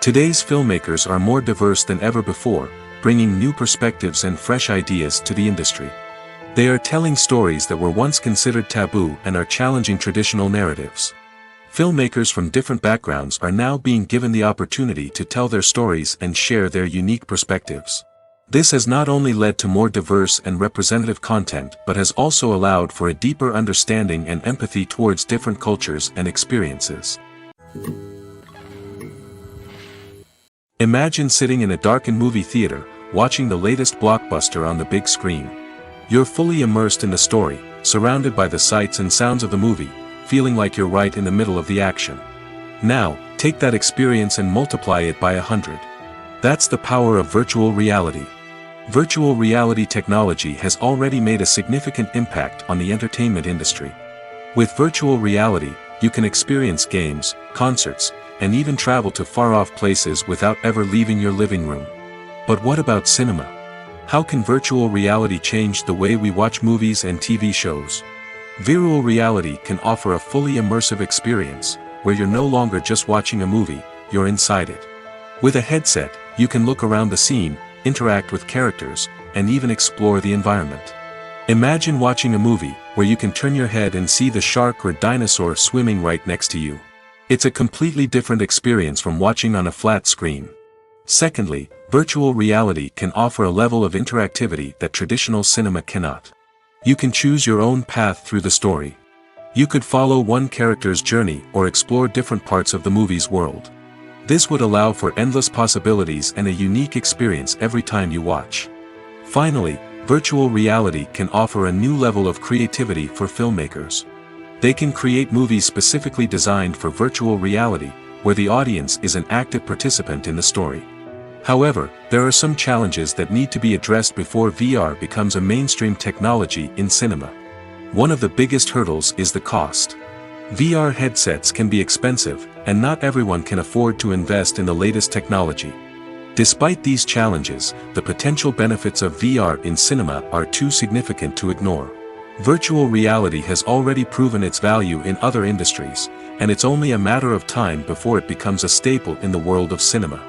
A: Today's filmmakers are more diverse than ever before, bringing new perspectives and fresh ideas to the industry. They are telling stories that were once considered taboo and are challenging traditional narratives. Filmmakers from different backgrounds are now being given the opportunity to tell their stories and share their unique perspectives. This has not only led to more diverse and representative content but has also allowed for a deeper understanding and empathy towards different cultures and experiences. Imagine sitting in a darkened movie theater, watching the latest blockbuster on the big screen. You're fully immersed in the story, surrounded by the sights and sounds of the movie, feeling like you're right in the middle of the action. Now, take that experience and multiply it by 100. That's the power of virtual reality. Virtual reality technology has already made a significant impact on the entertainment industry. With virtual reality, you can experience games, concerts, and even travel to far-off places without ever leaving your living room. But what about cinema? How can virtual reality change the way we watch movies and TV shows? Virtual reality can offer a fully immersive experience, where you're no longer just watching a movie, you're inside it. With a headset, you can look around the scene, interact with characters, and even explore the environment. Imagine watching a movie, where you can turn your head and see the shark or dinosaur swimming right next to you. It's a completely different experience from watching on a flat screen. Secondly, virtual reality can offer a level of interactivity that traditional cinema cannot. You can choose your own path through the story. You could follow one character's journey or explore different parts of the movie's world. This would allow for endless possibilities and a unique experience every time you watch. Finally, virtual reality can offer a new level of creativity for filmmakers. They can create movies specifically designed for virtual reality, where the audience is an active participant in the story. However, there are some challenges that need to be addressed before VR becomes a mainstream technology in cinema. One of the biggest hurdles is the cost. VR headsets can be expensive, and not everyone can afford to invest in the latest technology. Despite these challenges, the potential benefits of VR in cinema are too significant to ignore. Virtual reality has already proven its value in other industries, and it's only a matter of time before it becomes a staple in the world of cinema.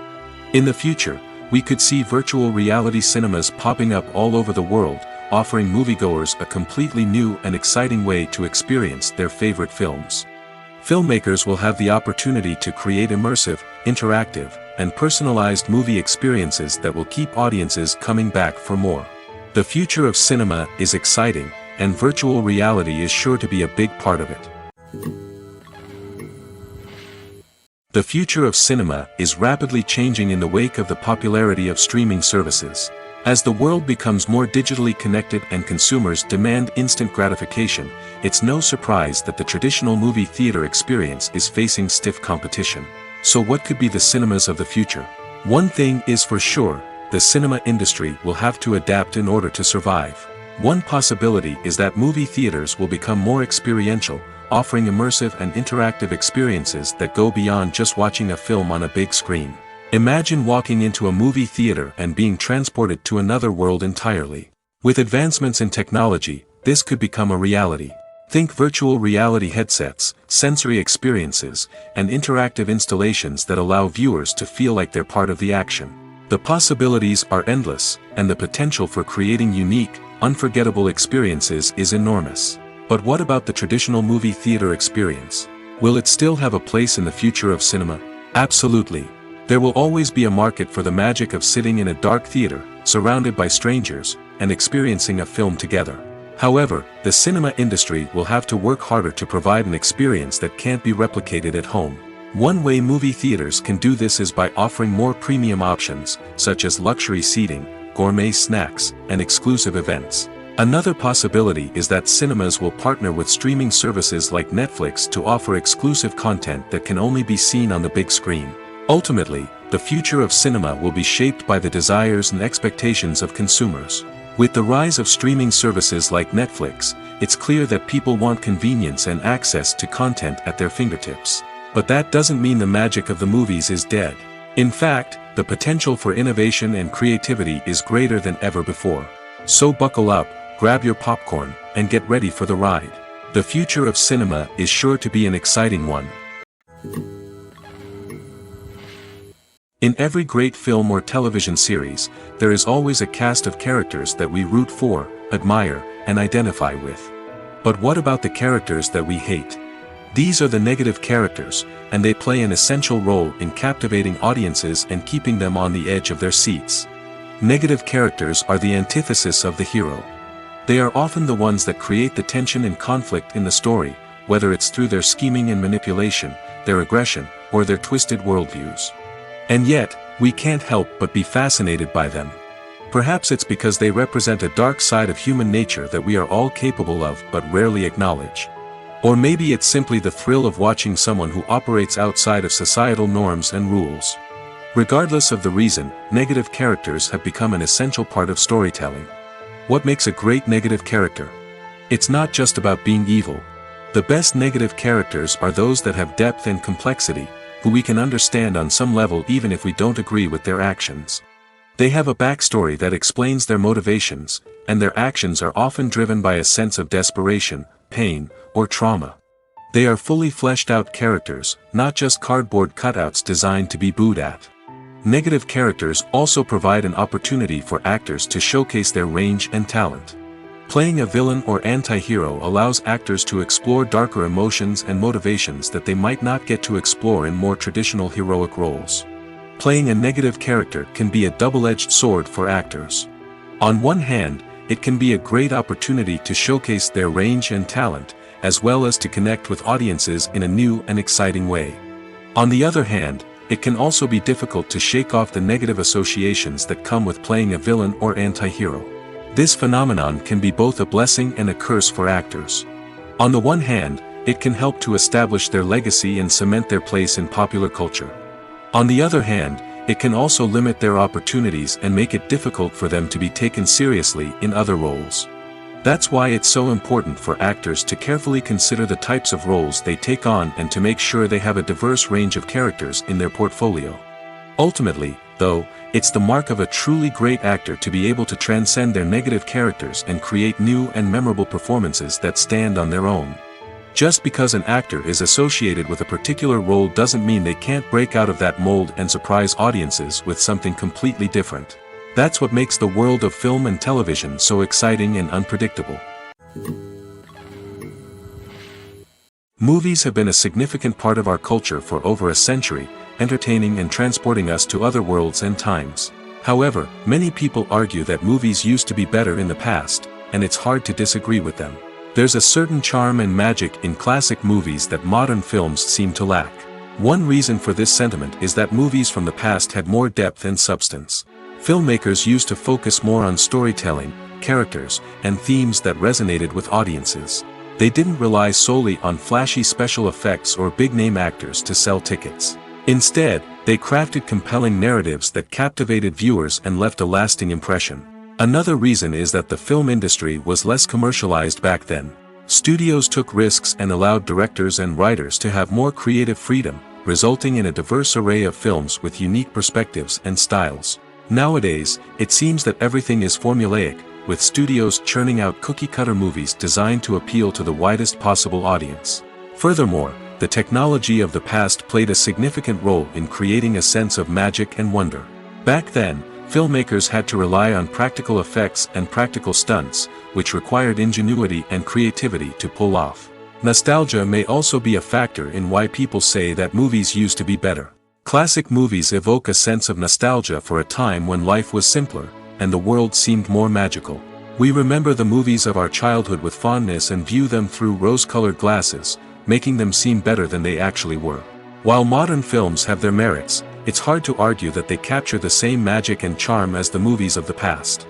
A: In the future, We could see virtual reality cinemas popping up all over the world, offering moviegoers a completely new and exciting way to experience their favorite films. Filmmakers will have the opportunity to create immersive, interactive, and personalized movie experiences that will keep audiences coming back for more. The future of cinema is exciting, and virtual reality is sure to be a big part of it. The future of cinema is rapidly changing in the wake of the popularity of streaming services. As the world becomes more digitally connected and consumers demand instant gratification, it's no surprise that the traditional movie theater experience is facing stiff competition. So what could be the cinemas of the future? One thing is for sure, the cinema industry will have to adapt in order to survive. One possibility is that movie theaters will become more experiential, offering immersive and interactive experiences that go beyond just watching a film on a big screen. Imagine walking into a movie theater and being transported to another world entirely. With advancements in technology, this could become a reality. Think virtual reality headsets, sensory experiences, and interactive installations that allow viewers to feel like they're part of the action. The possibilities are endless, and the potential for creating unique, unforgettable experiences is enormous. But what about the traditional movie theater experience? Will it still have a place in the future of cinema? Absolutely. There will always be a market for the magic of sitting in a dark theater, surrounded by strangers, and experiencing a film together. However, the cinema industry will have to work harder to provide an experience that can't be replicated at home. One way movie theaters can do this is by offering more premium options, such as luxury seating, gourmet snacks, and exclusive events. Another possibility is that cinemas will partner with streaming services like Netflix to offer exclusive content that can only be seen on the big screen. Ultimately, the future of cinema will be shaped by the desires and expectations of consumers. With the rise of streaming services like Netflix, it's clear that people want convenience and access to content at their fingertips. But that doesn't mean the magic of the movies is dead. In fact, the potential for innovation and creativity is greater than ever before. So buckle up, grab your popcorn, and get ready for the ride. The future of cinema is sure to be an exciting one. In every great film or television series, there is always a cast of characters that we root for, admire, and identify with. But what about the characters that we hate? These are the negative characters, and they play an essential role in captivating audiences and keeping them on the edge of their seats. Negative characters are the antithesis of the hero. They are often the ones that create the tension and conflict in the story, whether it's through their scheming and manipulation, their aggression, or their twisted worldviews. And yet, we can't help but be fascinated by them. Perhaps it's because they represent a dark side of human nature that we are all capable of but rarely acknowledge. Or maybe it's simply the thrill of watching someone who operates outside of societal norms and rules. Regardless of the reason, negative characters have become an essential part of storytelling. What makes a great negative character? It's not just about being evil. The best negative characters are those that have depth and complexity, who we can understand on some level even if we don't agree with their actions. They have a backstory that explains their motivations, and their actions are often driven by a sense of desperation, pain, or trauma. They are fully fleshed out characters, not just cardboard cutouts designed to be booed at. Negative characters also provide an opportunity for actors to showcase their range and talent. Playing a villain or anti-hero allows actors to explore darker emotions and motivations that they might not get to explore in more traditional heroic roles. Playing a negative character can be a double-edged sword for actors. On one hand, it can be a great opportunity to showcase their range and talent, as well as to connect with audiences in a new and exciting way. On the other hand, it can also be difficult to shake off the negative associations that come with playing a villain or anti-hero. This phenomenon can be both a blessing and a curse for actors. On the one hand, it can help to establish their legacy and cement their place in popular culture. On the other hand, it can also limit their opportunities and make it difficult for them to be taken seriously in other roles. That's why it's so important for actors to carefully consider the types of roles they take on and to make sure they have a diverse range of characters in their portfolio. Ultimately, though, it's the mark of a truly great actor to be able to transcend their negative characters and create new and memorable performances that stand on their own. Just because an actor is associated with a particular role doesn't mean they can't break out of that mold and surprise audiences with something completely different. That's what makes the world of film and television so exciting and unpredictable. Movies have been a significant part of our culture for over a century, entertaining and transporting us to other worlds and times. However, many people argue that movies used to be better in the past, and it's hard to disagree with them. There's a certain charm and magic in classic movies that modern films seem to lack. One reason for this sentiment is that movies from the past had more depth and substance. Filmmakers used to focus more on storytelling, characters, and themes that resonated with audiences. They didn't rely solely on flashy special effects or big-name actors to sell tickets. Instead, they crafted compelling narratives that captivated viewers and left a lasting impression. Another reason is that the film industry was less commercialized back then. Studios took risks and allowed directors and writers to have more creative freedom, resulting in a diverse array of films with unique perspectives and styles. Nowadays, it seems that everything is formulaic, with studios churning out cookie-cutter movies designed to appeal to the widest possible audience. Furthermore, the technology of the past played a significant role in creating a sense of magic and wonder. Back then, filmmakers had to rely on practical effects and practical stunts, which required ingenuity and creativity to pull off. Nostalgia may also be a factor in why people say that movies used to be better. Classic movies evoke a sense of nostalgia for a time when life was simpler, and the world seemed more magical. We remember the movies of our childhood with fondness and view them through rose-colored glasses, making them seem better than they actually were. While modern films have their merits, it's hard to argue that they capture the same magic and charm as the movies of the past.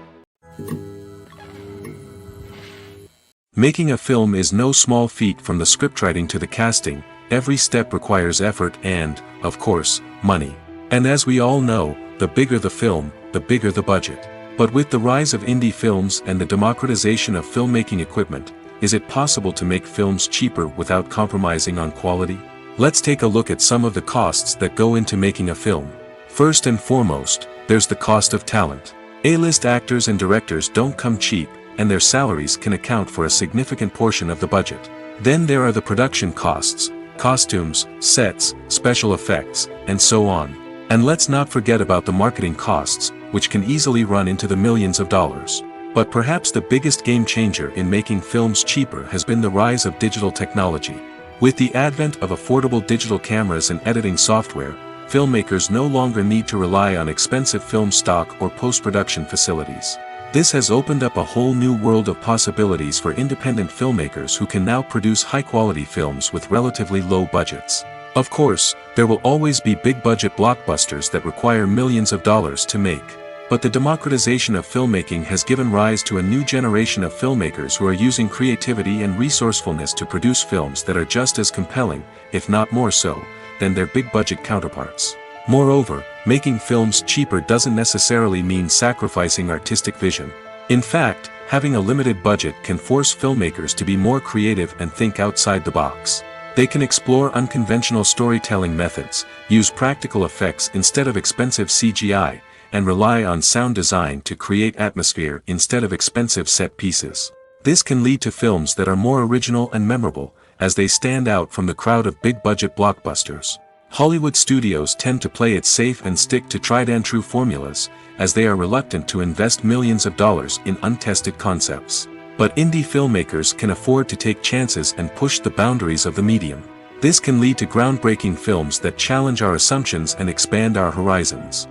A: Making a film is no small feat. From the scriptwriting to the casting, every step requires effort and, of course, money. And as we all know, the bigger the film, the bigger the budget. But with the rise of indie films and the democratization of filmmaking equipment, is it possible to make films cheaper without compromising on quality? Let's take a look at some of the costs that go into making a film. First and foremost, there's the cost of talent. A-list actors and directors don't come cheap, and their salaries can account for a significant portion of the budget. Then there are the production costs, costumes, sets, special effects, and so on. And let's not forget about the marketing costs, which can easily run into the millions of dollars. But perhaps the biggest game changer in making films cheaper has been the rise of digital technology. With the advent of affordable digital cameras and editing software, filmmakers no longer need to rely on expensive film stock or post-production facilities. This has opened up a whole new world of possibilities for independent filmmakers who can now produce high-quality films with relatively low budgets. Of course, there will always be big-budget blockbusters that require millions of dollars to make. But the democratization of filmmaking has given rise to a new generation of filmmakers who are using creativity and resourcefulness to produce films that are just as compelling, if not more so, than their big-budget counterparts. Moreover, making films cheaper doesn't necessarily mean sacrificing artistic vision. In fact, having a limited budget can force filmmakers to be more creative and think outside the box. They can explore unconventional storytelling methods, use practical effects instead of expensive CGI, and rely on sound design to create atmosphere instead of expensive set pieces. This can lead to films that are more original and memorable, as they stand out from the crowd of big-budget blockbusters. Hollywood studios tend to play it safe and stick to tried-and-true formulas, as they are reluctant to invest millions of dollars in untested concepts. But indie filmmakers can afford to take chances and push the boundaries of the medium. This can lead to groundbreaking films that challenge our assumptions and expand our horizons.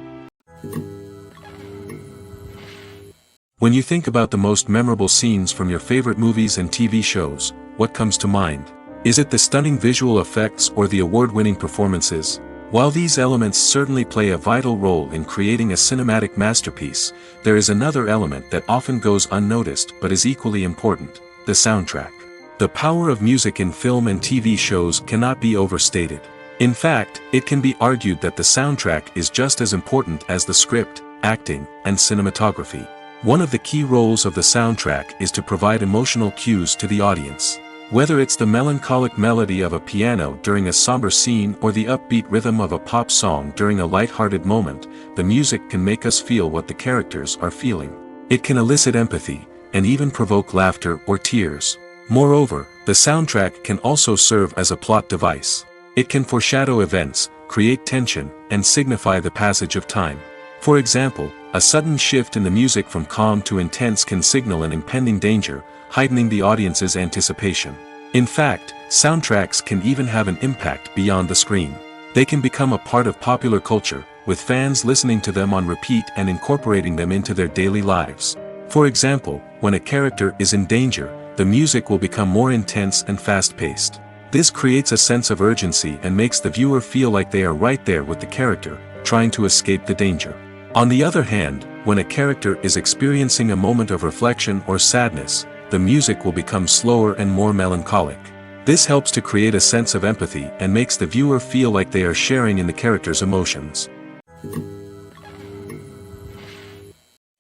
A: When you think about the most memorable scenes from your favorite movies and TV shows, what comes to mind? Is it the stunning visual effects or the award-winning performances? While these elements certainly play a vital role in creating a cinematic masterpiece, there is another element that often goes unnoticed but is equally important: the soundtrack. The power of music in film and TV shows cannot be overstated. In fact, it can be argued that the soundtrack is just as important as the script, acting, and cinematography. One of the key roles of the soundtrack is to provide emotional cues to the audience. Whether it's the melancholic melody of a piano during a somber scene or the upbeat rhythm of a pop song during a light-hearted moment, the music can make us feel what the characters are feeling. It can elicit empathy, and even provoke laughter or tears. Moreover, The soundtrack can also serve as a plot device. It can foreshadow events, create tension, and signify the passage of time. For example, a sudden shift in the music from calm to intense can signal an impending danger, heightening the audience's anticipation. In fact, soundtracks can even have an impact beyond the screen. They can become a part of popular culture, with fans listening to them on repeat and incorporating them into their daily lives. For example, when a character is in danger, the music will become more intense and fast-paced. This creates a sense of urgency and makes the viewer feel like they are right there with the character, trying to escape the danger. On the other hand, when a character is experiencing a moment of reflection or sadness, the music will become slower and more melancholic. This helps to create a sense of empathy and makes the viewer feel like they are sharing in the character's emotions.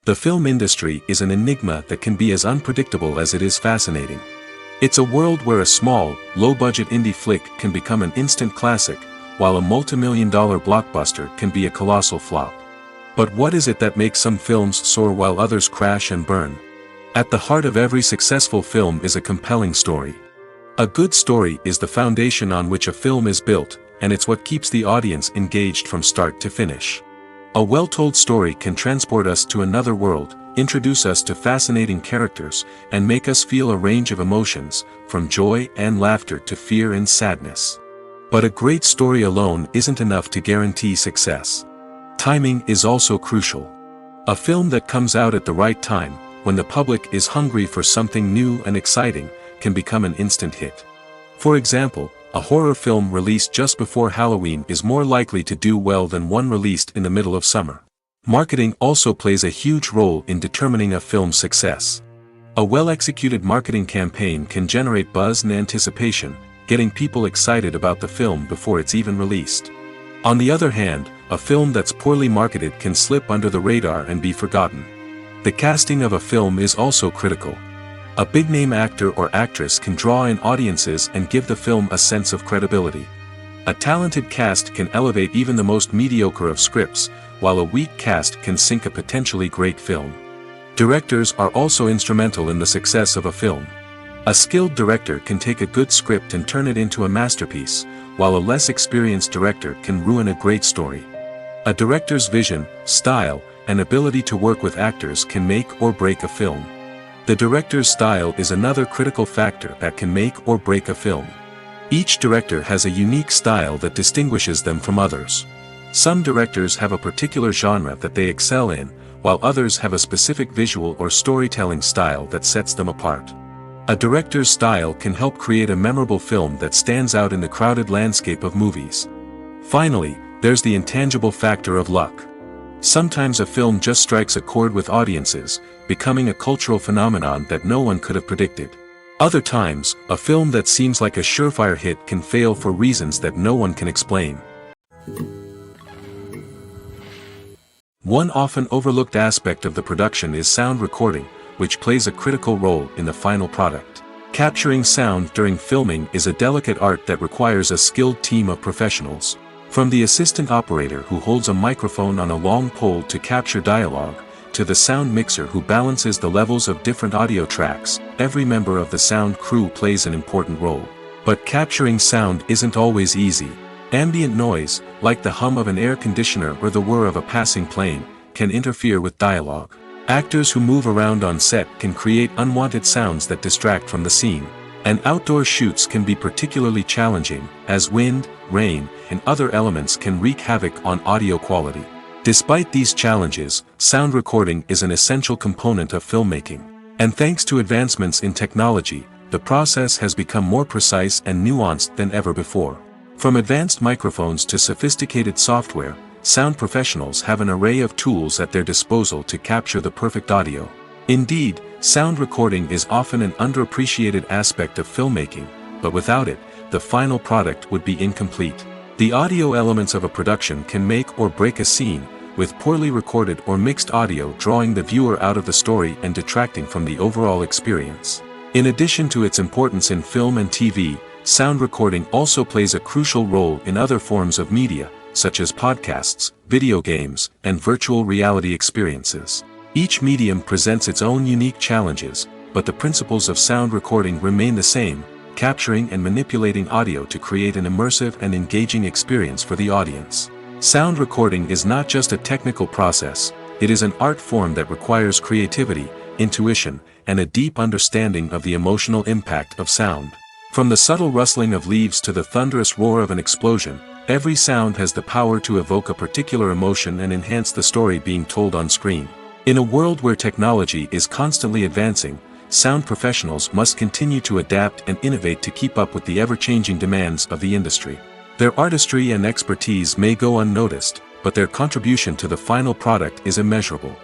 A: The film industry is an enigma that can be as unpredictable as it is fascinating. It's a world where a small, low-budget indie flick can become an instant classic, while a multi-million-dollar blockbuster can be a colossal flop. But what is it that makes some films soar while others crash and burn? At the heart of every successful film is a compelling story. A good story is the foundation on which a film is built, and it's what keeps the audience engaged from start to finish. A well-told story can transport us to another world, introduce us to fascinating characters, and make us feel a range of emotions, from joy and laughter to fear and sadness. But a great story alone isn't enough to guarantee success. Timing is also crucial. A film that comes out at the right time, when the public is hungry for something new and exciting, can become an instant hit. For example, a horror film released just before Halloween is more likely to do well than one released in the middle of summer. Marketing also plays a huge role in determining a film's success. A well-executed marketing campaign can generate buzz and anticipation, getting people excited about the film before it's even released. On the other hand, a film that's poorly marketed can slip under the radar and be forgotten. The casting of a film is also critical. A big-name actor or actress can draw in audiences and give the film a sense of credibility. A talented cast can elevate even the most mediocre of scripts, while a weak cast can sink a potentially great film. Directors are also instrumental in the success of a film. A skilled director can take a good script and turn it into a masterpiece, while a less experienced director can ruin a great story. A director's vision, style, and ability to work with actors can make or break a film. The director's style is another critical factor that can make or break a film. Each director has a unique style that distinguishes them from others. Some directors have a particular genre that they excel in, while others have a specific visual or storytelling style that sets them apart. A director's style can help create a memorable film that stands out in the crowded landscape of movies. Finally, there's the intangible factor of luck. Sometimes a film just strikes a chord with audiences, becoming a cultural phenomenon that no one could have predicted. Other times, a film that seems like a surefire hit can fail for reasons that no one can explain. One often overlooked aspect of the production is sound recording, which plays a critical role in the final product. Capturing sound during filming is a delicate art that requires a skilled team of professionals. From the assistant operator who holds a microphone on a long pole to capture dialogue, to the sound mixer who balances the levels of different audio tracks, every member of the sound crew plays an important role. But capturing sound isn't always easy. Ambient noise, like the hum of an air conditioner or the whir of a passing plane, can interfere with dialogue. Actors who move around on set can create unwanted sounds that distract from the scene. And outdoor shoots can be particularly challenging, as wind, rain, and other elements can wreak havoc on audio quality. Despite these challenges, sound recording is an essential component of filmmaking. And thanks to advancements in technology, the process has become more precise and nuanced than ever before. From advanced microphones to sophisticated software, sound professionals have an array of tools at their disposal to capture the perfect audio. Indeed, sound recording is often an underappreciated aspect of filmmaking, but without it, the final product would be incomplete. The audio elements of a production can make or break a scene, with poorly recorded or mixed audio drawing the viewer out of the story and detracting from the overall experience. In addition to its importance in film and TV, sound recording also plays a crucial role in other forms of media, such as podcasts, video games, and virtual reality experiences. Each medium presents its own unique challenges, but the principles of sound recording remain the same: capturing and manipulating audio to create an immersive and engaging experience for the audience. Sound recording is not just a technical process, it is an art form that requires creativity, intuition, and a deep understanding of the emotional impact of sound. From the subtle rustling of leaves to the thunderous roar of an explosion, every sound has the power to evoke a particular emotion and enhance the story being told on screen. In a world where technology is constantly advancing, sound professionals must continue to adapt and innovate to keep up with the ever-changing demands of the industry. Their artistry and expertise may go unnoticed, but their contribution to the final product is immeasurable.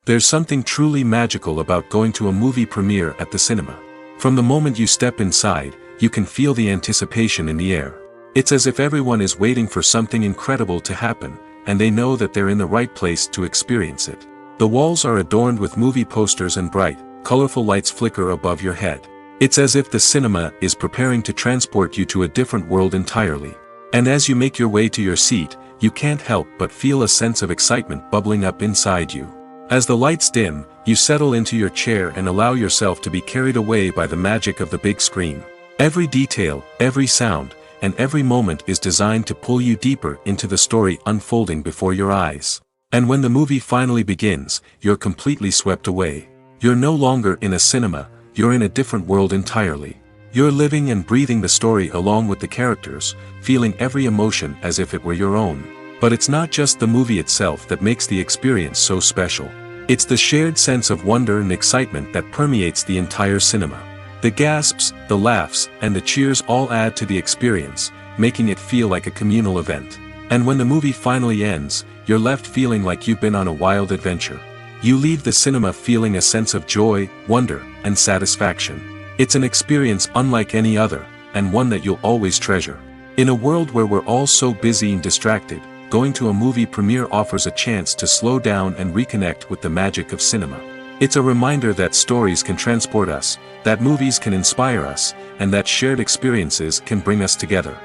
A: There's something truly magical about going to a movie premiere at the cinema. From the moment you step inside, you can feel the anticipation in the air. It's as if everyone is waiting for something incredible to happen, and they know that they're in the right place to experience it. The walls are adorned with movie posters and bright, colorful lights flicker above your head. It's as if the cinema is preparing to transport you to a different world entirely. And as you make your way to your seat, you can't help but feel a sense of excitement bubbling up inside you. As the lights dim, you settle into your chair and allow yourself to be carried away by the magic of the big screen. Every detail, every sound, and every moment is designed to pull you deeper into the story unfolding before your eyes. And when the movie finally begins, you're completely swept away. You're no longer in a cinema, you're in a different world entirely. You're living and breathing the story along with the characters, feeling every emotion as if it were your own. But it's not just the movie itself that makes the experience so special. It's the shared sense of wonder and excitement that permeates the entire cinema. The gasps, the laughs, and the cheers all add to the experience, making it feel like a communal event. And when the movie finally ends, you're left feeling like you've been on a wild adventure. You leave the cinema feeling a sense of joy, wonder, and satisfaction. It's an experience unlike any other, and one that you'll always treasure. In a world where we're all so busy and distracted, going to a movie premiere offers a chance to slow down and reconnect with the magic of cinema. It's a reminder that stories can transport us, that movies can inspire us, and that shared experiences can bring us together.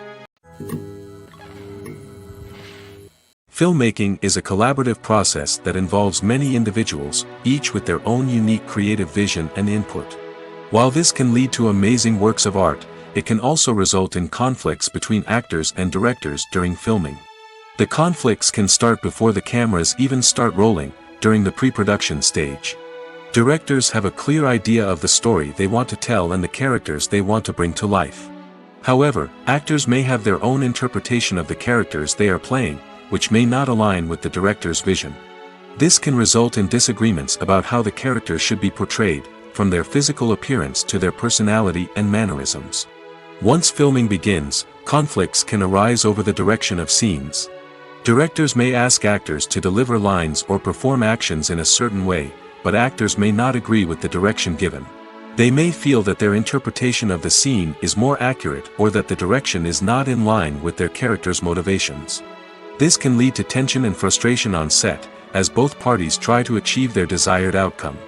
A: Filmmaking is a collaborative process that involves many individuals, each with their own unique creative vision and input. While this can lead to amazing works of art, it can also result in conflicts between actors and directors during filming. The conflicts can start before the cameras even start rolling, during the pre-production stage. Directors have a clear idea of the story they want to tell and the characters they want to bring to life. However, actors may have their own interpretation of the characters they are playing, which may not align with the director's vision. This can result in disagreements about how the characters should be portrayed, from their physical appearance to their personality and mannerisms. Once filming begins, conflicts can arise over the direction of scenes. Directors may ask actors to deliver lines or perform actions in a certain way, but actors may not agree with the direction given. They may feel that their interpretation of the scene is more accurate or that the direction is not in line with their character's motivations. This can lead to tension and frustration on set, as both parties try to achieve their desired outcome.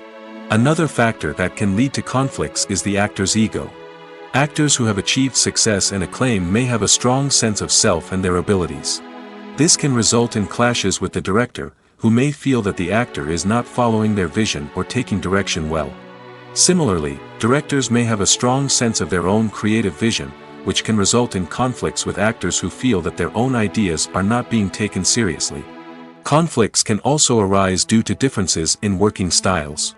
A: Another factor that can lead to conflicts is the actor's ego. Actors who have achieved success and acclaim may have a strong sense of self and their abilities. This can result in clashes with the director, who may feel that the actor is not following their vision or taking direction well. Similarly, directors may have a strong sense of their own creative vision, which can result in conflicts with actors who feel that their own ideas are not being taken seriously. Conflicts can also arise due to differences in working styles.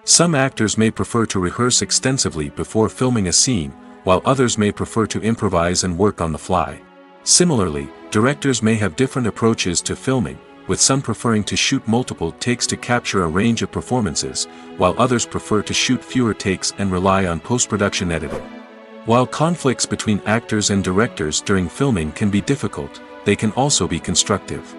A: Some actors may prefer to rehearse extensively before filming a scene, while others may prefer to improvise and work on the fly. Similarly, directors may have different approaches to filming, with some preferring to shoot multiple takes to capture a range of performances, while others prefer to shoot fewer takes and rely on post-production editing. While conflicts between actors and directors during filming can be difficult, they can also be constructive.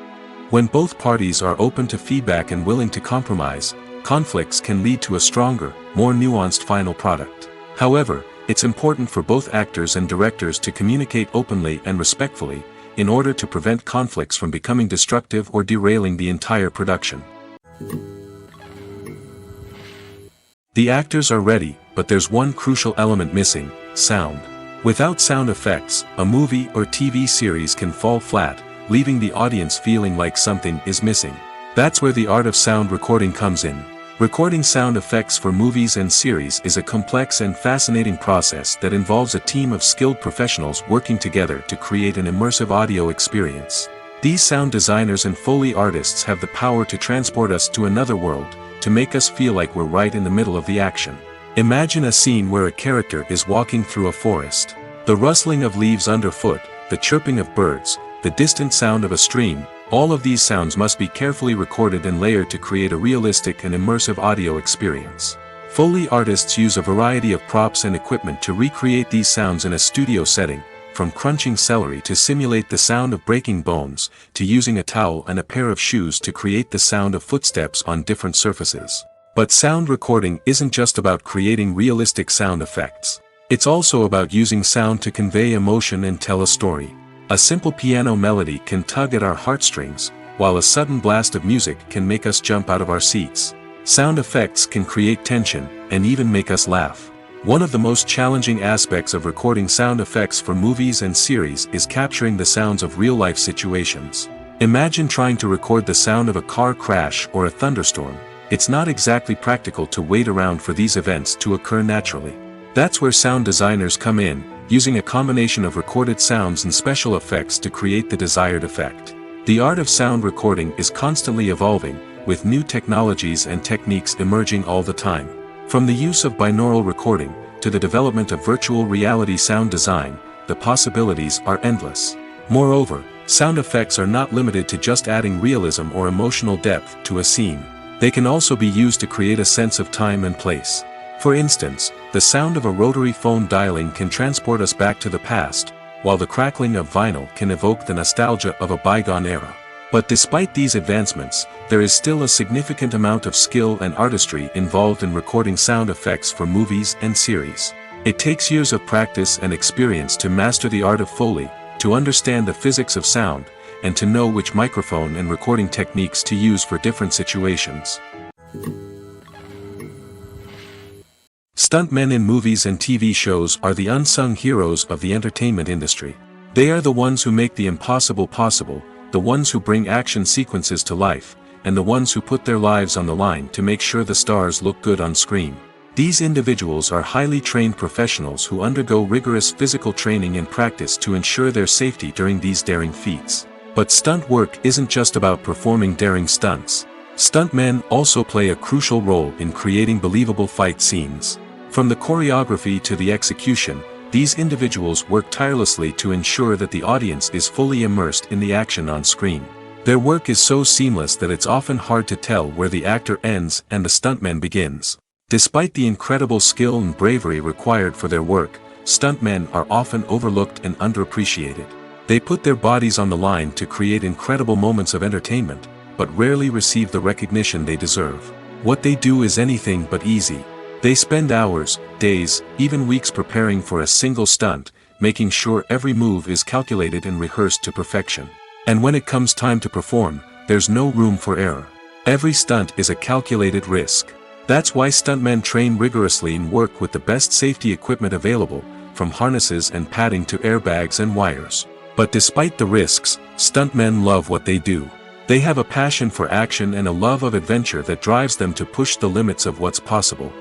A: When both parties are open to feedback and willing to compromise, conflicts can lead to a stronger, more nuanced final product. However, it's important for both actors and directors to communicate openly and respectfully, in order to prevent conflicts from becoming destructive or derailing the entire production. The actors are ready, but there's one crucial element missing: sound. Without sound effects, a movie or TV series can fall flat, leaving the audience feeling like something is missing. That's where the art of sound recording comes in. Recording sound effects for movies and series is a complex and fascinating process that involves a team of skilled professionals working together to create an immersive audio experience. These sound designers and Foley artists have the power to transport us to another world, to make us feel like we're right in the middle of the action. Imagine a scene where a character is walking through a forest. The rustling of leaves underfoot, the chirping of birds, the distant sound of a stream, all of these sounds must be carefully recorded and layered to create a realistic and immersive audio experience. Foley artists use a variety of props and equipment to recreate these sounds in a studio setting, from crunching celery to simulate the sound of breaking bones, to using a towel and a pair of shoes to create the sound of footsteps on different surfaces. But sound recording isn't just about creating realistic sound effects. It's also about using sound to convey emotion and tell a story. A simple piano melody can tug at our heartstrings, while a sudden blast of music can make us jump out of our seats. Sound effects can create tension, and even make us laugh. One of the most challenging aspects of recording sound effects for movies and series is capturing the sounds of real-life situations. Imagine trying to record the sound of a car crash or a thunderstorm. It's not exactly practical to wait around for these events to occur naturally. That's where sound designers come in, using a combination of recorded sounds and special effects to create the desired effect. The art of sound recording is constantly evolving, with new technologies and techniques emerging all the time. From the use of binaural recording, to the development of virtual reality sound design, the possibilities are endless. Moreover, sound effects are not limited to just adding realism or emotional depth to a scene. They can also be used to create a sense of time and place. For instance, the sound of a rotary phone dialing can transport us back to the past, while the crackling of vinyl can evoke the nostalgia of a bygone era. But despite these advancements, there is still a significant amount of skill and artistry involved in recording sound effects for movies and series. It takes years of practice and experience to master the art of Foley, to understand the physics of sound, and to know which microphone and recording techniques to use for different situations. Stuntmen in movies and TV shows are the unsung heroes of the entertainment industry. They are the ones who make the impossible possible, the ones who bring action sequences to life, and the ones who put their lives on the line to make sure the stars look good on screen. These individuals are highly trained professionals who undergo rigorous physical training and practice to ensure their safety during these daring feats. But stunt work isn't just about performing daring stunts. Stuntmen also play a crucial role in creating believable fight scenes. From the choreography to the execution, these individuals work tirelessly to ensure that the audience is fully immersed in the action on screen. Their work is so seamless that it's often hard to tell where the actor ends and the stuntman begins. Despite the incredible skill and bravery required for their work, stuntmen are often overlooked and underappreciated. They put their bodies on the line to create incredible moments of entertainment, but rarely receive the recognition they deserve. What they do is anything but easy. They spend hours, days, even weeks preparing for a single stunt, making sure every move is calculated and rehearsed to perfection. And when it comes time to perform, there's no room for error. Every stunt is a calculated risk. That's why stuntmen train rigorously and work with the best safety equipment available, from harnesses and padding to airbags and wires. But despite the risks, stuntmen love what they do. They have a passion for action and a love of adventure that drives them to push the limits of what's possible.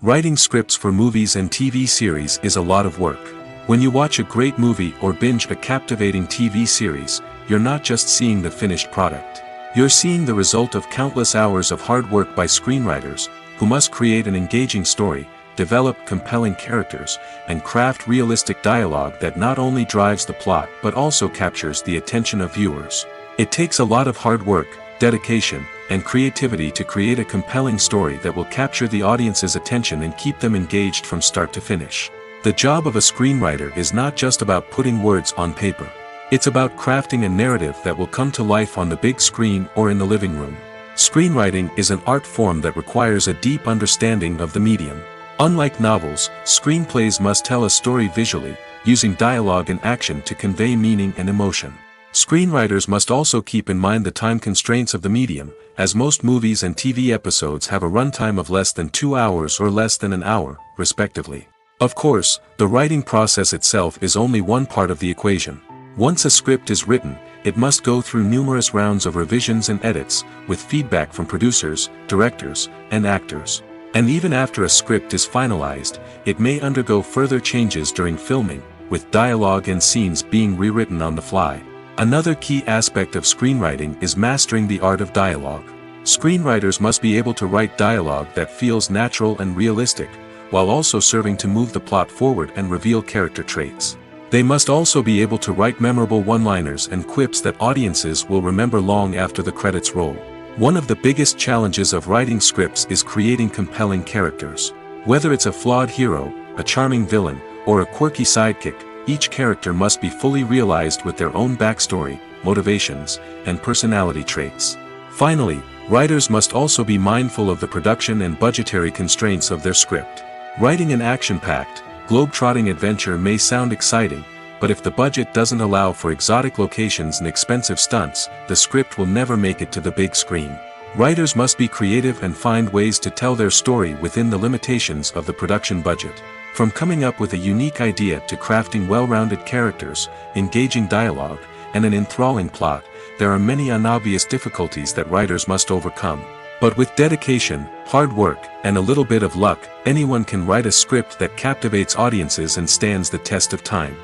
A: Writing scripts for movies and TV series is a lot of work. When you watch a great movie or binge a captivating TV series, you're not just seeing the finished product. You're seeing the result of countless hours of hard work by screenwriters, who must create an engaging story, develop compelling characters, and craft realistic dialogue that not only drives the plot but also captures the attention of viewers. It takes a lot of hard work, dedication, and creativity to create a compelling story that will capture the audience's attention and keep them engaged from start to finish. The job of a screenwriter is not just about putting words on paper. It's about crafting a narrative that will come to life on the big screen or in the living room. Screenwriting is an art form that requires a deep understanding of the medium. Unlike novels, screenplays must tell a story visually, using dialogue and action to convey meaning and emotion. Screenwriters must also keep in mind the time constraints of the medium, as most movies and TV episodes have a runtime of less than 2 hours or less than an hour, respectively. Of course, the writing process itself is only one part of the equation. Once a script is written, it must go through numerous rounds of revisions and edits, with feedback from producers, directors, and actors. And even after a script is finalized, it may undergo further changes during filming, with dialogue and scenes being rewritten on the fly. Another key aspect of screenwriting is mastering the art of dialogue. Screenwriters must be able to write dialogue that feels natural and realistic, while also serving to move the plot forward and reveal character traits. They must also be able to write memorable one-liners and quips that audiences will remember long after the credits roll. One of the biggest challenges of writing scripts is creating compelling characters. Whether it's a flawed hero, a charming villain, or a quirky sidekick, each character must be fully realized with their own backstory, motivations, and personality traits. Finally, writers must also be mindful of the production and budgetary constraints of their script. Writing an action-packed, globe-trotting adventure may sound exciting, but if the budget doesn't allow for exotic locations and expensive stunts, the script will never make it to the big screen. Writers must be creative and find ways to tell their story within the limitations of the production budget. From coming up with a unique idea to crafting well-rounded characters, engaging dialogue, and an enthralling plot, there are many unobvious difficulties that writers must overcome. But with dedication, hard work, and a little bit of luck, anyone can write a script that captivates audiences and stands the test of time.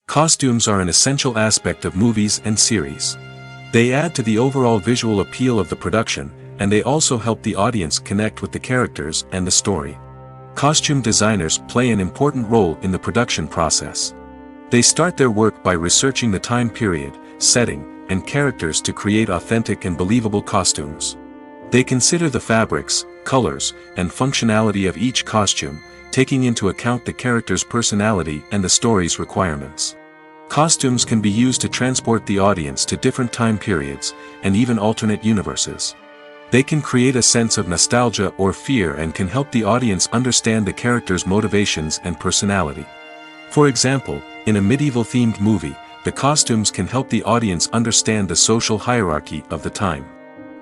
A: Costumes are an essential aspect of movies and series. They add to the overall visual appeal of the production, and they also help the audience connect with the characters and the story. Costume designers play an important role in the production process. They start their work by researching the time period, setting, and characters to create authentic and believable costumes. They consider the fabrics, colors, and functionality of each costume, taking into account the character's personality and the story's requirements. Costumes can be used to transport the audience to different time periods, and even alternate universes. They can create a sense of nostalgia or fear and can help the audience understand the character's motivations and personality. For example, in a medieval-themed movie, the costumes can help the audience understand the social hierarchy of the time.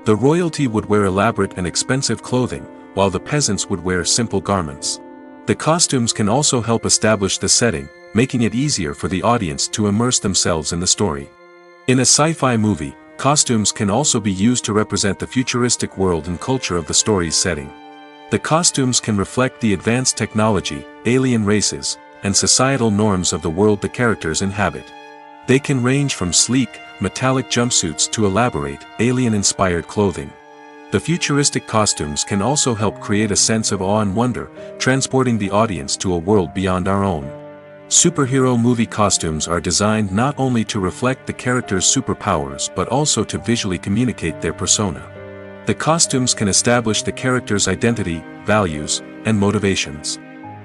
A: The royalty would wear elaborate and expensive clothing, while the peasants would wear simple garments. The costumes can also help establish the setting, making it easier for the audience to immerse themselves in the story. In a sci-fi movie, costumes can also be used to represent the futuristic world and culture of the story's setting. The costumes can reflect the advanced technology, alien races, and societal norms of the world the characters inhabit. They can range from sleek, metallic jumpsuits to elaborate, alien-inspired clothing. The futuristic costumes can also help create a sense of awe and wonder, transporting the audience to a world beyond our own. Superhero movie costumes are designed not only to reflect the character's superpowers but also to visually communicate their persona. The costumes can establish the character's identity, values, and motivations.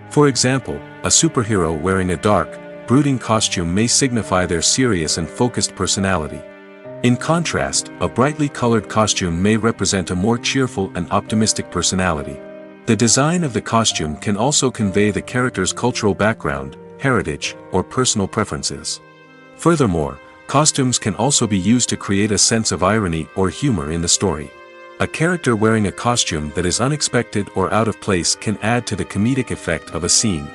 A: For example, a superhero wearing a dark, brooding costume may signify their serious and focused personality. In contrast, a brightly colored costume may represent a more cheerful and optimistic personality. The design of the costume can also convey the character's cultural background, heritage, or personal preferences. Furthermore, costumes can also be used to create a sense of irony or humor in the story. A character wearing a costume that is unexpected or out of place can add to the comedic effect of a scene.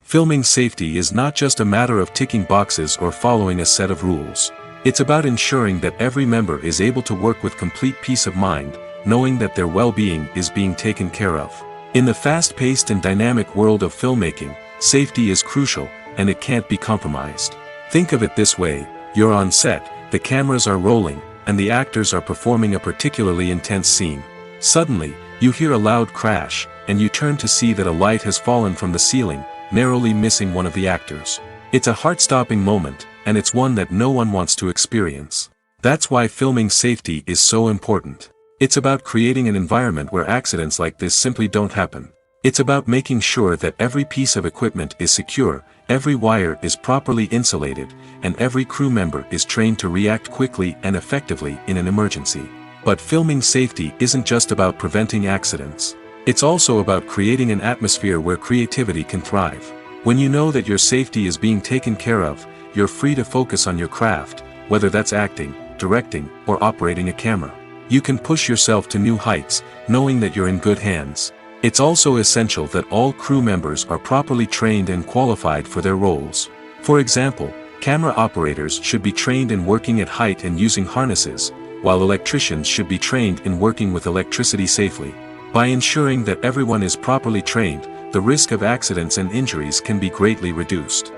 A: Filming safety is not just a matter of ticking boxes or following a set of rules. It's about ensuring that every member is able to work with complete peace of mind, knowing that their well-being is being taken care of. In the fast-paced and dynamic world of filmmaking, safety is crucial, and it can't be compromised. Think of it this way: you're on set, the cameras are rolling, and the actors are performing a particularly intense scene. Suddenly, you hear a loud crash, and you turn to see that a light has fallen from the ceiling, narrowly missing one of the actors. It's a heart-stopping moment, and it's one that no one wants to experience. That's why filming safety is so important. It's about creating an environment where accidents like this simply don't happen. It's about making sure that every piece of equipment is secure, every wire is properly insulated, and every crew member is trained to react quickly and effectively in an emergency. But filming safety isn't just about preventing accidents. It's also about creating an atmosphere where creativity can thrive. When you know that your safety is being taken care of, you're free to focus on your craft, whether that's acting, directing, or operating a camera. You can push yourself to new heights, knowing that you're in good hands. It's also essential that all crew members are properly trained and qualified for their roles. For example, camera operators should be trained in working at height and using harnesses, while electricians should be trained in working with electricity safely. By ensuring that everyone is properly trained, the risk of accidents and injuries can be greatly reduced.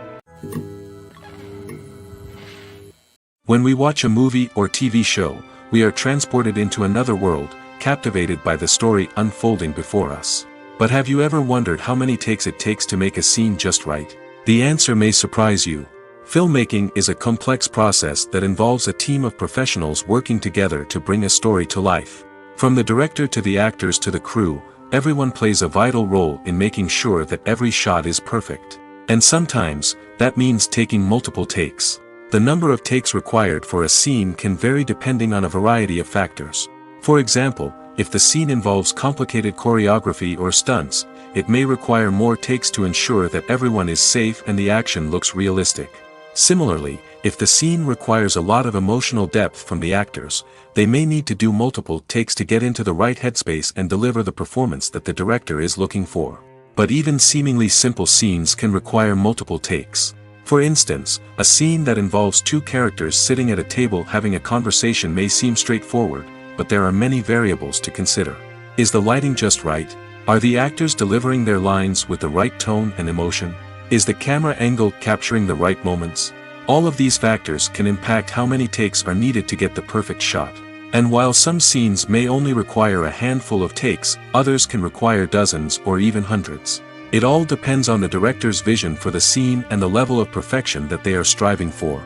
A: When we watch a movie or TV show, we are transported into another world, captivated by the story unfolding before us. But have you ever wondered how many takes it takes to make a scene just right? The answer may surprise you. Filmmaking is a complex process that involves a team of professionals working together to bring a story to life. From the director to the actors to the crew, everyone plays a vital role in making sure that every shot is perfect. And sometimes, that means taking multiple takes. The number of takes required for a scene can vary depending on a variety of factors. For example, if the scene involves complicated choreography or stunts, it may require more takes to ensure that everyone is safe and the action looks realistic. Similarly, if the scene requires a lot of emotional depth from the actors, they may need to do multiple takes to get into the right headspace and deliver the performance that the director is looking for. But even seemingly simple scenes can require multiple takes. For instance, a scene that involves two characters sitting at a table having a conversation may seem straightforward, but there are many variables to consider. Is the lighting just right? Are the actors delivering their lines with the right tone and emotion? Is the camera angle capturing the right moments? All of these factors can impact how many takes are needed to get the perfect shot. And while some scenes may only require a handful of takes, others can require dozens or even hundreds. It all depends on the director's vision for the scene and the level of perfection that they are striving for.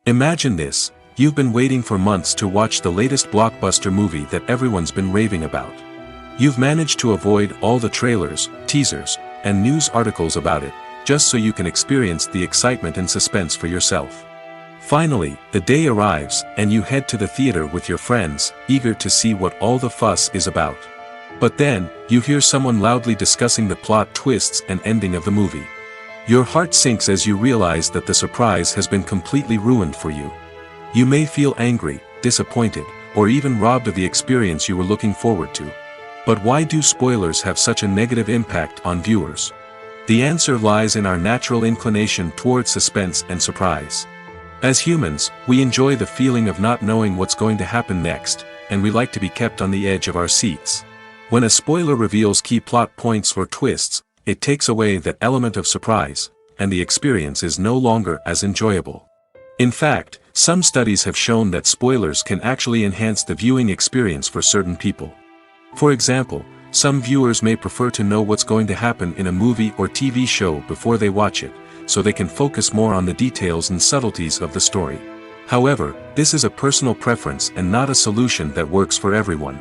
A: Imagine this: you've been waiting for months to watch the latest blockbuster movie that everyone's been raving about. You've managed to avoid all the trailers, teasers, and news articles about it, just so you can experience the excitement and suspense for yourself. Finally, the day arrives, and you head to the theater with your friends, eager to see what all the fuss is about. But then, you hear someone loudly discussing the plot twists and ending of the movie. Your heart sinks as you realize that the surprise has been completely ruined for you. You may feel angry, disappointed, or even robbed of the experience you were looking forward to. But why do spoilers have such a negative impact on viewers? The answer lies in our natural inclination towards suspense and surprise. As humans, we enjoy the feeling of not knowing what's going to happen next, and we like to be kept on the edge of our seats. When a spoiler reveals key plot points or twists, it takes away that element of surprise, and the experience is no longer as enjoyable. In fact, some studies have shown that spoilers can actually enhance the viewing experience for certain people. For example, some viewers may prefer to know what's going to happen in a movie or TV show before they watch it, so they can focus more on the details and subtleties of the story. However, this is a personal preference and not a solution that works for everyone.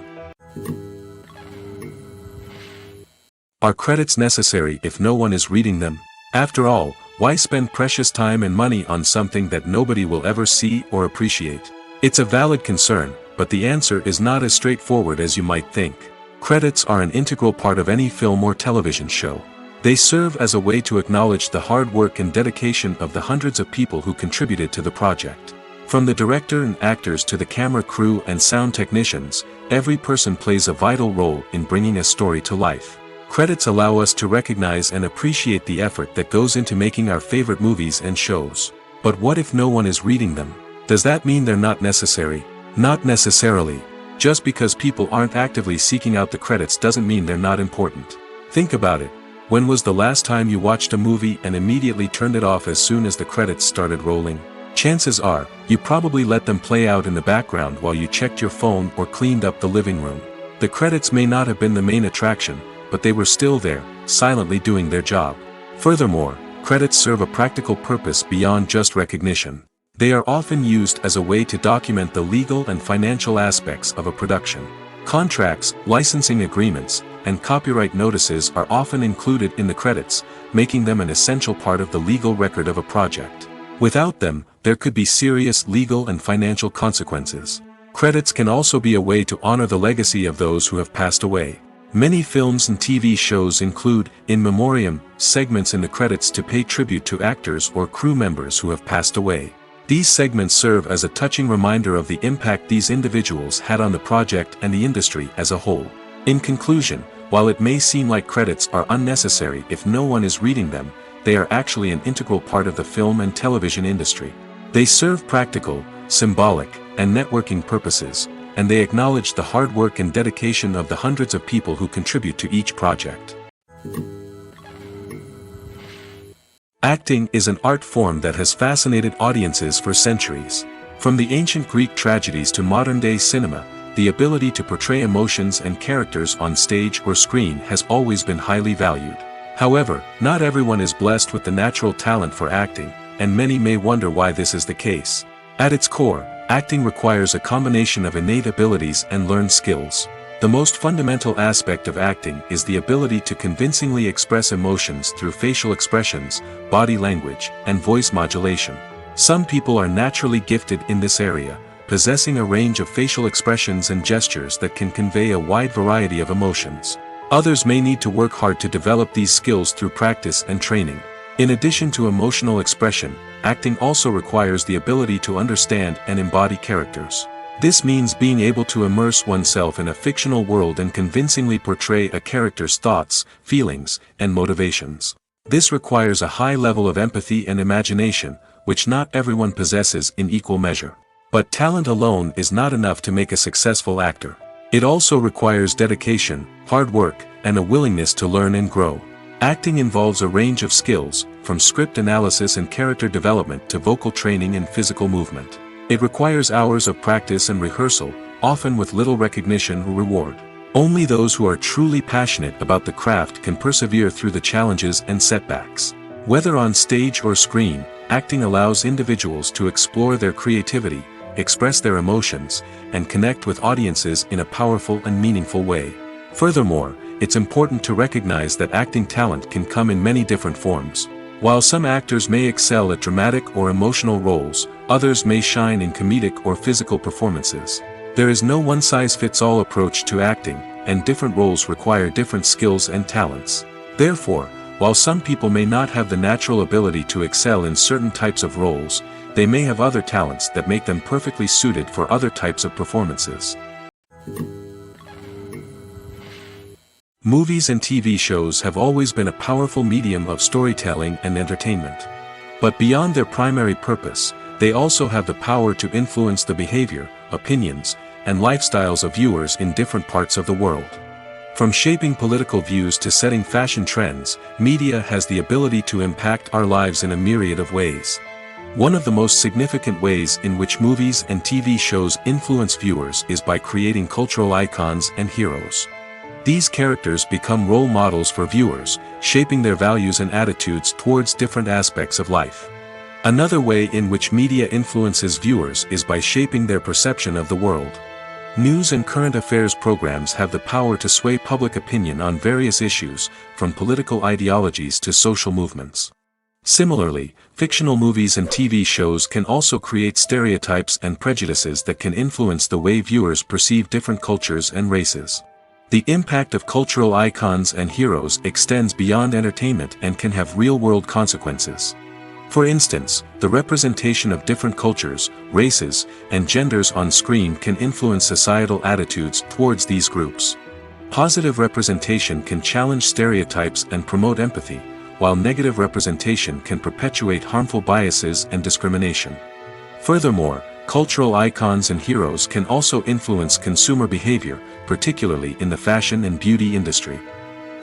A: Are credits necessary if no one is reading them? After all, why spend precious time and money on something that nobody will ever see or appreciate? It's a valid concern, but the answer is not as straightforward as you might think. Credits are an integral part of any film or television show. They serve as a way to acknowledge the hard work and dedication of the hundreds of people who contributed to the project. From the director and actors to the camera crew and sound technicians, every person plays a vital role in bringing a story to life. Credits allow us to recognize and appreciate the effort that goes into making our favorite movies and shows. But what if no one is reading them? Does that mean they're not necessary? Not necessarily. Just because people aren't actively seeking out the credits doesn't mean they're not important. Think about it. When was the last time you watched a movie and immediately turned it off as soon as the credits started rolling? Chances are, you probably let them play out in the background while you checked your phone or cleaned up the living room. The credits may not have been the main attraction, but they were still there, silently doing their job. Furthermore, credits serve a practical purpose beyond just recognition. They are often used as a way to document the legal and financial aspects of a production. Contracts, licensing agreements, and copyright notices are often included in the credits, making them an essential part of the legal record of a project. Without them, there could be serious legal and financial consequences. Credits can also be a way to honor the legacy of those who have passed away. Many films and TV shows include, in memoriam, segments in the credits to pay tribute to actors or crew members who have passed away. These segments serve as a touching reminder of the impact these individuals had on the project and the industry as a whole. In conclusion, while it may seem like credits are unnecessary if no one is reading them, they are actually an integral part of the film and television industry. They serve practical, symbolic, and networking purposes, and they acknowledge the hard work and dedication of the hundreds of people who contribute to each project. Acting is an art form that has fascinated audiences for centuries. From the ancient Greek tragedies to modern-day cinema, the ability to portray emotions and characters on stage or screen has always been highly valued. However, not everyone is blessed with the natural talent for acting, and many may wonder why this is the case. At its core, acting requires a combination of innate abilities and learned skills. The most fundamental aspect of acting is the ability to convincingly express emotions through facial expressions, body language, and voice modulation. Some people are naturally gifted in this area, possessing a range of facial expressions and gestures that can convey a wide variety of emotions. Others may need to work hard to develop these skills through practice and training. In addition to emotional expression, acting also requires the ability to understand and embody characters. This means being able to immerse oneself in a fictional world and convincingly portray a character's thoughts, feelings, and motivations. This requires a high level of empathy and imagination, which not everyone possesses in equal measure. But talent alone is not enough to make a successful actor. It also requires dedication, hard work, and a willingness to learn and grow. Acting involves a range of skills, from script analysis and character development to vocal training and physical movement. It requires hours of practice and rehearsal, often with little recognition or reward. Only those who are truly passionate about the craft can persevere through the challenges and setbacks. Whether on stage or screen, acting allows individuals to explore their creativity, express their emotions, and connect with audiences in a powerful and meaningful way. Furthermore, it's important to recognize that acting talent can come in many different forms. While some actors may excel at dramatic or emotional roles, others may shine in comedic or physical performances. There is no one-size-fits-all approach to acting, and different roles require different skills and talents. Therefore, while some people may not have the natural ability to excel in certain types of roles, they may have other talents that make them perfectly suited for other types of performances. Movies and TV shows have always been a powerful medium of storytelling and entertainment. But beyond their primary purpose, they also have the power to influence the behavior, opinions, and lifestyles of viewers in different parts of the world. From shaping political views to setting fashion trends, media has the ability to impact our lives in a myriad of ways. One of the most significant ways in which movies and TV shows influence viewers is by creating cultural icons and heroes. These characters become role models for viewers, shaping their values and attitudes towards different aspects of life. Another way in which media influences viewers is by shaping their perception of the world. News and current affairs programs have the power to sway public opinion on various issues, from political ideologies to social movements. Similarly, fictional movies and TV shows can also create stereotypes and prejudices that can influence the way viewers perceive different cultures and races. The impact of cultural icons and heroes extends beyond entertainment and can have real-world consequences. For instance, the representation of different cultures, races, and genders on screen can influence societal attitudes towards these groups. Positive representation can challenge stereotypes and promote empathy, while negative representation can perpetuate harmful biases and discrimination. Furthermore, cultural icons and heroes can also influence consumer behavior, particularly in the fashion and beauty industry.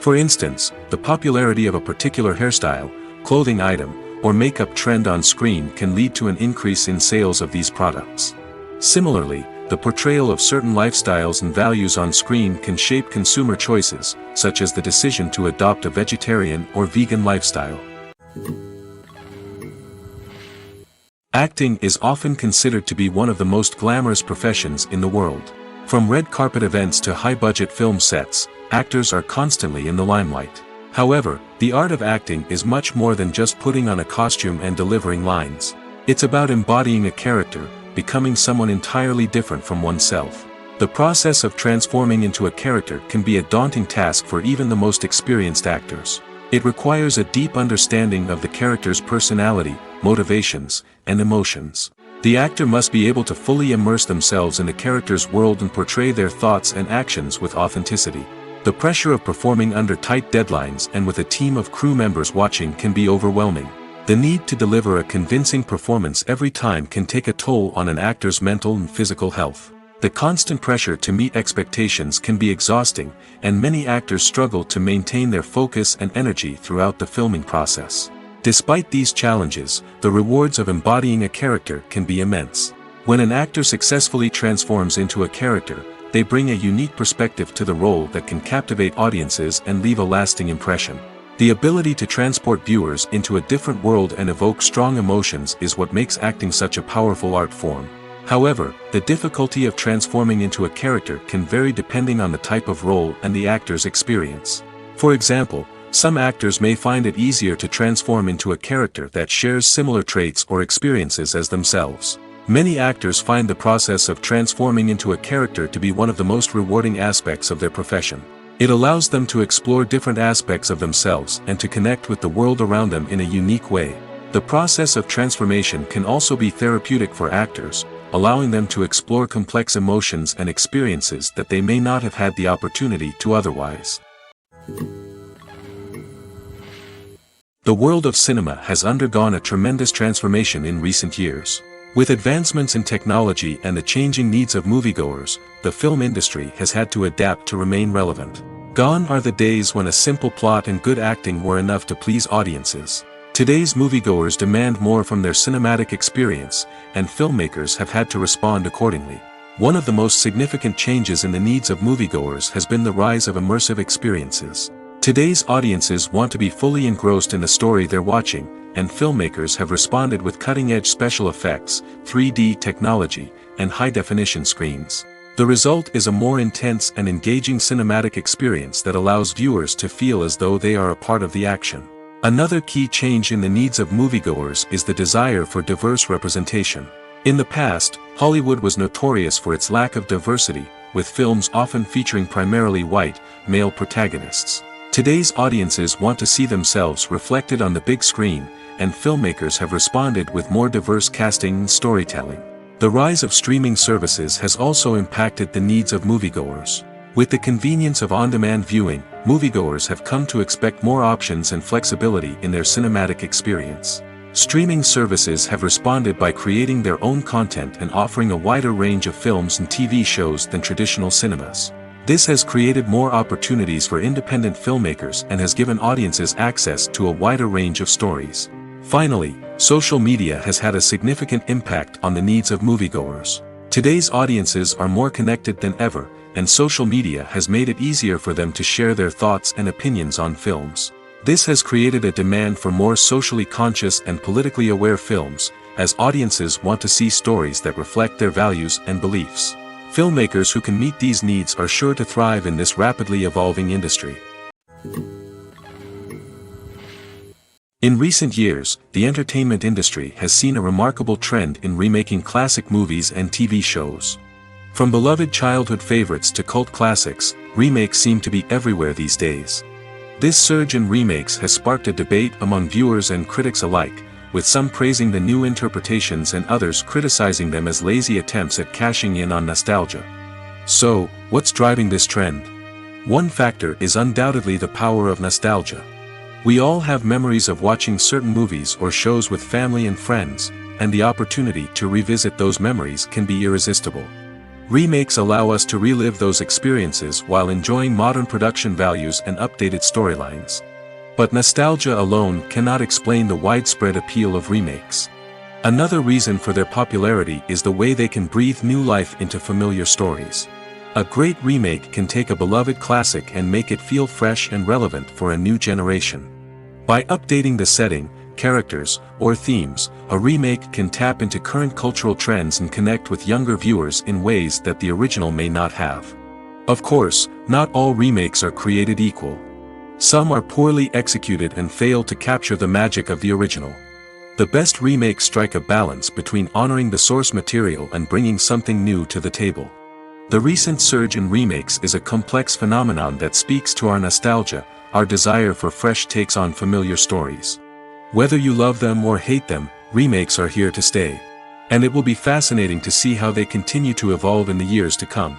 A: For instance, the popularity of a particular hairstyle, clothing item, or makeup trend on screen can lead to an increase in sales of these products. Similarly, the portrayal of certain lifestyles and values on screen can shape consumer choices, such as the decision to adopt a vegetarian or vegan lifestyle. Acting is often considered to be one of the most glamorous professions in the world. From red carpet events to high-budget film sets, actors are constantly in the limelight. However, the art of acting is much more than just putting on a costume and delivering lines. It's about embodying a character, becoming someone entirely different from oneself. The process of transforming into a character can be a daunting task for even the most experienced actors. It requires a deep understanding of the character's personality, motivations, and emotions. The actor must be able to fully immerse themselves in the character's world and portray their thoughts and actions with authenticity. The pressure of performing under tight deadlines and with a team of crew members watching can be overwhelming. The need to deliver a convincing performance every time can take a toll on an actor's mental and physical health. The constant pressure to meet expectations can be exhausting, and many actors struggle to maintain their focus and energy throughout the filming process. Despite these challenges, the rewards of embodying a character can be immense. When an actor successfully transforms into a character, they bring a unique perspective to the role that can captivate audiences and leave a lasting impression. The ability to transport viewers into a different world and evoke strong emotions is what makes acting such a powerful art form. However, the difficulty of transforming into a character can vary depending on the type of role and the actor's experience. For example, some actors may find it easier to transform into a character that shares similar traits or experiences as themselves. Many actors find the process of transforming into a character to be one of the most rewarding aspects of their profession. It allows them to explore different aspects of themselves and to connect with the world around them in a unique way. The process of transformation can also be therapeutic for actors, allowing them to explore complex emotions and experiences that they may not have had the opportunity to otherwise. The world of cinema has undergone a tremendous transformation in recent years. With advancements in technology and the changing needs of moviegoers, the film industry has had to adapt to remain relevant. Gone are the days when a simple plot and good acting were enough to please audiences. Today's moviegoers demand more from their cinematic experience, and filmmakers have had to respond accordingly. One of the most significant changes in the needs of moviegoers has been the rise of immersive experiences. Today's audiences want to be fully engrossed in the story they're watching, and filmmakers have responded with cutting-edge special effects, 3D technology, and high-definition screens. The result is a more intense and engaging cinematic experience that allows viewers to feel as though they are a part of the action. Another key change in the needs of moviegoers is the desire for diverse representation. In the past, Hollywood was notorious for its lack of diversity, with films often featuring primarily white, male protagonists. Today's audiences want to see themselves reflected on the big screen, and filmmakers have responded with more diverse casting and storytelling. The rise of streaming services has also impacted the needs of moviegoers. With the convenience of on-demand viewing, moviegoers have come to expect more options and flexibility in their cinematic experience. Streaming services have responded by creating their own content and offering a wider range of films and TV shows than traditional cinemas. This has created more opportunities for independent filmmakers and has given audiences access to a wider range of stories. Finally, social media has had a significant impact on the needs of moviegoers. Today's audiences are more connected than ever, and social media has made it easier for them to share their thoughts and opinions on films. This has created a demand for more socially conscious and politically aware films, as audiences want to see stories that reflect their values and beliefs. Filmmakers who can meet these needs are sure to thrive in this rapidly evolving industry. In recent years, the entertainment industry has seen a remarkable trend in remaking classic movies and TV shows. From beloved childhood favorites to cult classics, remakes seem to be everywhere these days. This surge in remakes has sparked a debate among viewers and critics alike, with some praising the new interpretations and others criticizing them as lazy attempts at cashing in on nostalgia. So, what's driving this trend? One factor is undoubtedly the power of nostalgia. We all have memories of watching certain movies or shows with family and friends, and the opportunity to revisit those memories can be irresistible. Remakes allow us to relive those experiences while enjoying modern production values and updated storylines. But nostalgia alone cannot explain the widespread appeal of remakes. Another reason for their popularity is the way they can breathe new life into familiar stories. A great remake can take a beloved classic and make it feel fresh and relevant for a new generation. By updating the setting, characters, or themes, a remake can tap into current cultural trends and connect with younger viewers in ways that the original may not have. Of course, not all remakes are created equal. Some are poorly executed and fail to capture the magic of the original. The best remakes strike a balance between honoring the source material and bringing something new to the table. The recent surge in remakes is a complex phenomenon that speaks to our nostalgia, our desire for fresh takes on familiar stories. Whether you love them or hate them, remakes are here to stay. And it will be fascinating to see how they continue to evolve in the years to come.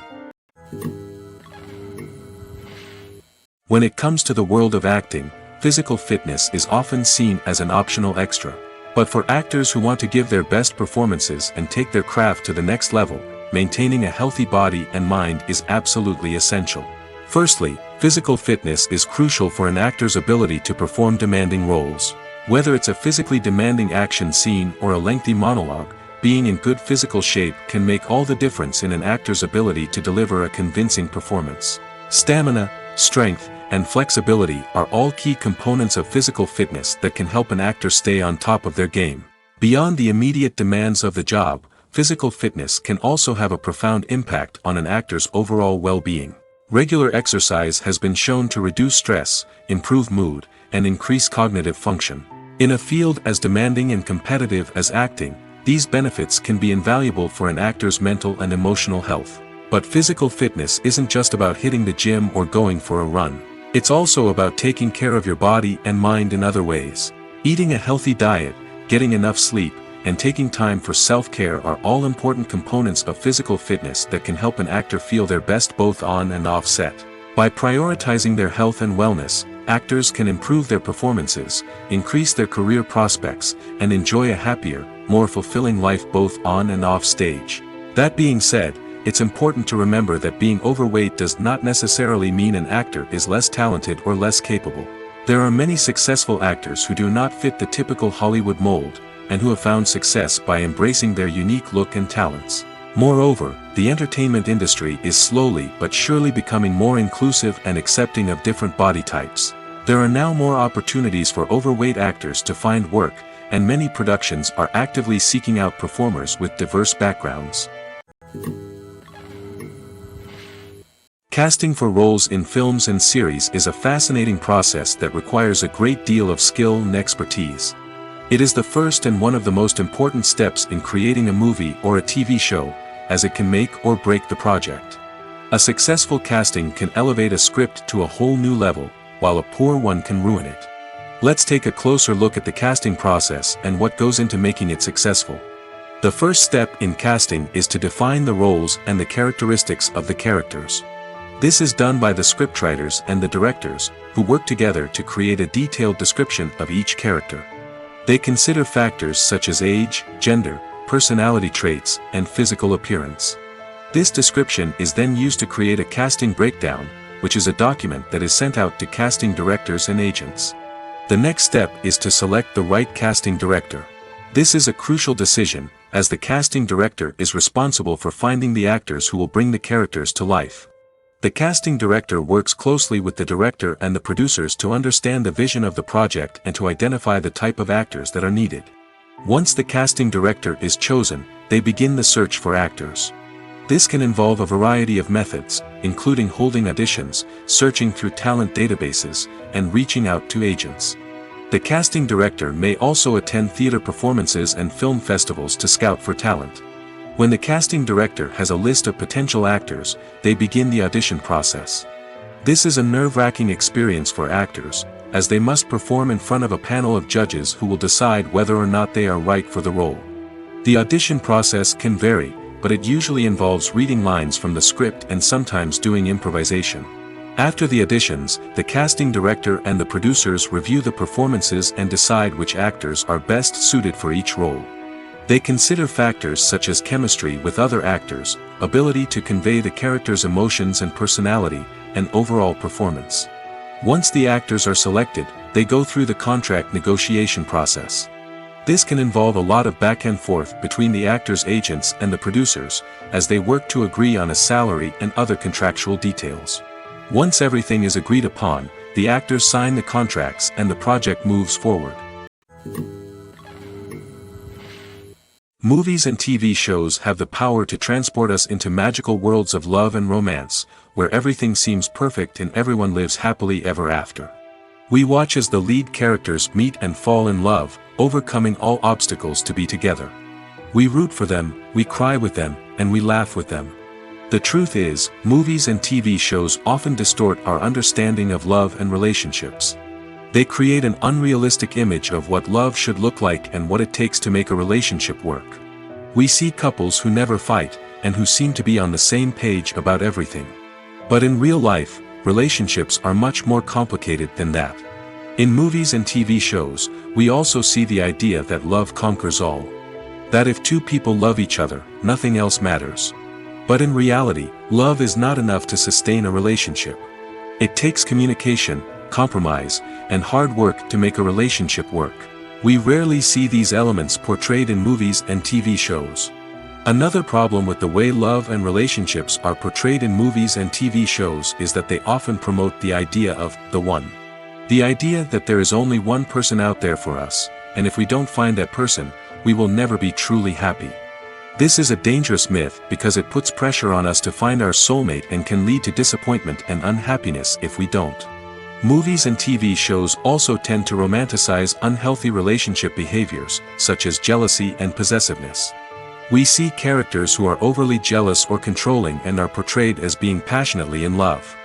A: When it comes to the world of acting, physical fitness is often seen as an optional extra. But for actors who want to give their best performances and take their craft to the next level, maintaining a healthy body and mind is absolutely essential. Firstly, physical fitness is crucial for an actor's ability to perform demanding roles. Whether it's a physically demanding action scene or a lengthy monologue, being in good physical shape can make all the difference in an actor's ability to deliver a convincing performance. Stamina, strength, and flexibility are all key components of physical fitness that can help an actor stay on top of their game. Beyond the immediate demands of the job, physical fitness can also have a profound impact on an actor's overall well-being. Regular exercise has been shown to reduce stress, improve mood, and increase cognitive function. In a field as demanding and competitive as acting, these benefits can be invaluable for an actor's mental and emotional health. But physical fitness isn't just about hitting the gym or going for a run. It's also about taking care of your body and mind in other ways. Eating a healthy diet, getting enough sleep, and taking time for self-care are all important components of physical fitness that can help an actor feel their best both on and off set. By prioritizing their health and wellness, actors can improve their performances, increase their career prospects, and enjoy a happier, more fulfilling life both on and off stage. That being said, it's important to remember that being overweight does not necessarily mean an actor is less talented or less capable. There are many successful actors who do not fit the typical Hollywood mold, and who have found success by embracing their unique look and talents. Moreover, the entertainment industry is slowly but surely becoming more inclusive and accepting of different body types. There are now more opportunities for overweight actors to find work, and many productions are actively seeking out performers with diverse backgrounds. Casting for roles in films and series is a fascinating process that requires a great deal of skill and expertise. It is the first and one of the most important steps in creating a movie or a TV show, as it can make or break the project. A successful casting can elevate a script to a whole new level, while a poor one can ruin it. Let's take a closer look at the casting process and what goes into making it successful. The first step in casting is to define the roles and the characteristics of the characters. This is done by the scriptwriters and the directors, who work together to create a detailed description of each character. They consider factors such as age, gender, personality traits, and physical appearance. This description is then used to create a casting breakdown, which is a document that is sent out to casting directors and agents. The next step is to select the right casting director. This is a crucial decision, as the casting director is responsible for finding the actors who will bring the characters to life. The casting director works closely with the director and the producers to understand the vision of the project and to identify the type of actors that are needed. Once the casting director is chosen, they begin the search for actors. This can involve a variety of methods, including holding auditions, searching through talent databases, and reaching out to agents. The casting director may also attend theater performances and film festivals to scout for talent. When the casting director has a list of potential actors, they begin the audition process. This is a nerve-wracking experience for actors, as they must perform in front of a panel of judges who will decide whether or not they are right for the role. The audition process can vary, but it usually involves reading lines from the script and sometimes doing improvisation. After the auditions, the casting director and the producers review the performances and decide which actors are best suited for each role. They consider factors such as chemistry with other actors, ability to convey the character's emotions and personality, and overall performance. Once the actors are selected, they go through the contract negotiation process. This can involve a lot of back and forth between the actors' agents and the producers, as they work to agree on a salary and other contractual details. Once everything is agreed upon, the actors sign the contracts and the project moves forward. Movies and TV shows have the power to transport us into magical worlds of love and romance, where everything seems perfect and everyone lives happily ever after. We watch as the lead characters meet and fall in love, overcoming all obstacles to be together. We root for them, we cry with them, and we laugh with them. The truth is, movies and TV shows often distort our understanding of love and relationships. They create an unrealistic image of what love should look like and what it takes to make a relationship work. We see couples who never fight, and who seem to be on the same page about everything. But in real life, relationships are much more complicated than that. In movies and TV shows, we also see the idea that love conquers all. That if two people love each other, nothing else matters. But in reality, love is not enough to sustain a relationship. It takes communication, compromise, and hard work to make a relationship work. We rarely see these elements portrayed in movies and TV shows. Another problem with the way love and relationships are portrayed in movies and TV shows is that they often promote the idea of the one. The idea that there is only one person out there for us, and if we don't find that person, we will never be truly happy. This is a dangerous myth because it puts pressure on us to find our soulmate and can lead to disappointment and unhappiness if we don't. Movies and TV shows also tend to romanticize unhealthy relationship behaviors, such as jealousy and possessiveness. We see characters who are overly jealous or controlling and are portrayed as being passionately in love.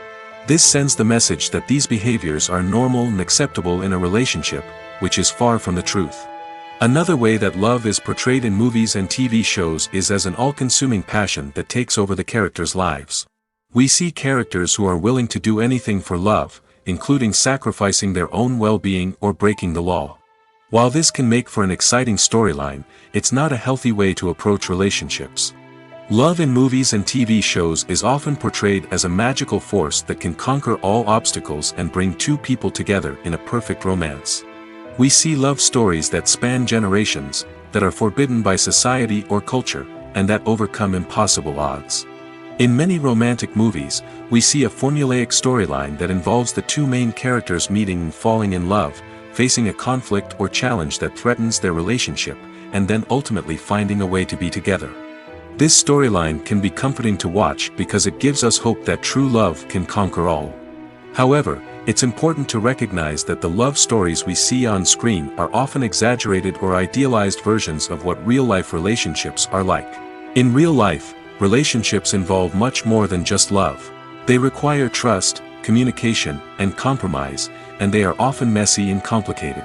A: This sends the message that these behaviors are normal and acceptable in a relationship, which is far from the truth. Another way that love is portrayed in movies and TV shows is as an all-consuming passion that takes over the characters' lives. We see characters who are willing to do anything for love, including sacrificing their own well-being or breaking the law. While this can make for an exciting storyline, it's not a healthy way to approach relationships. Love in movies and TV shows is often portrayed as a magical force that can conquer all obstacles and bring two people together in a perfect romance. We see love stories that span generations, that are forbidden by society or culture, and that overcome impossible odds. In many romantic movies, we see a formulaic storyline that involves the two main characters meeting and falling in love, facing a conflict or challenge that threatens their relationship, and then ultimately finding a way to be together. This storyline can be comforting to watch because it gives us hope that true love can conquer all. However, it's important to recognize that the love stories we see on screen are often exaggerated or idealized versions of what real-life relationships are like. In real life, relationships involve much more than just love. They require trust, communication, and compromise, and they are often messy and complicated.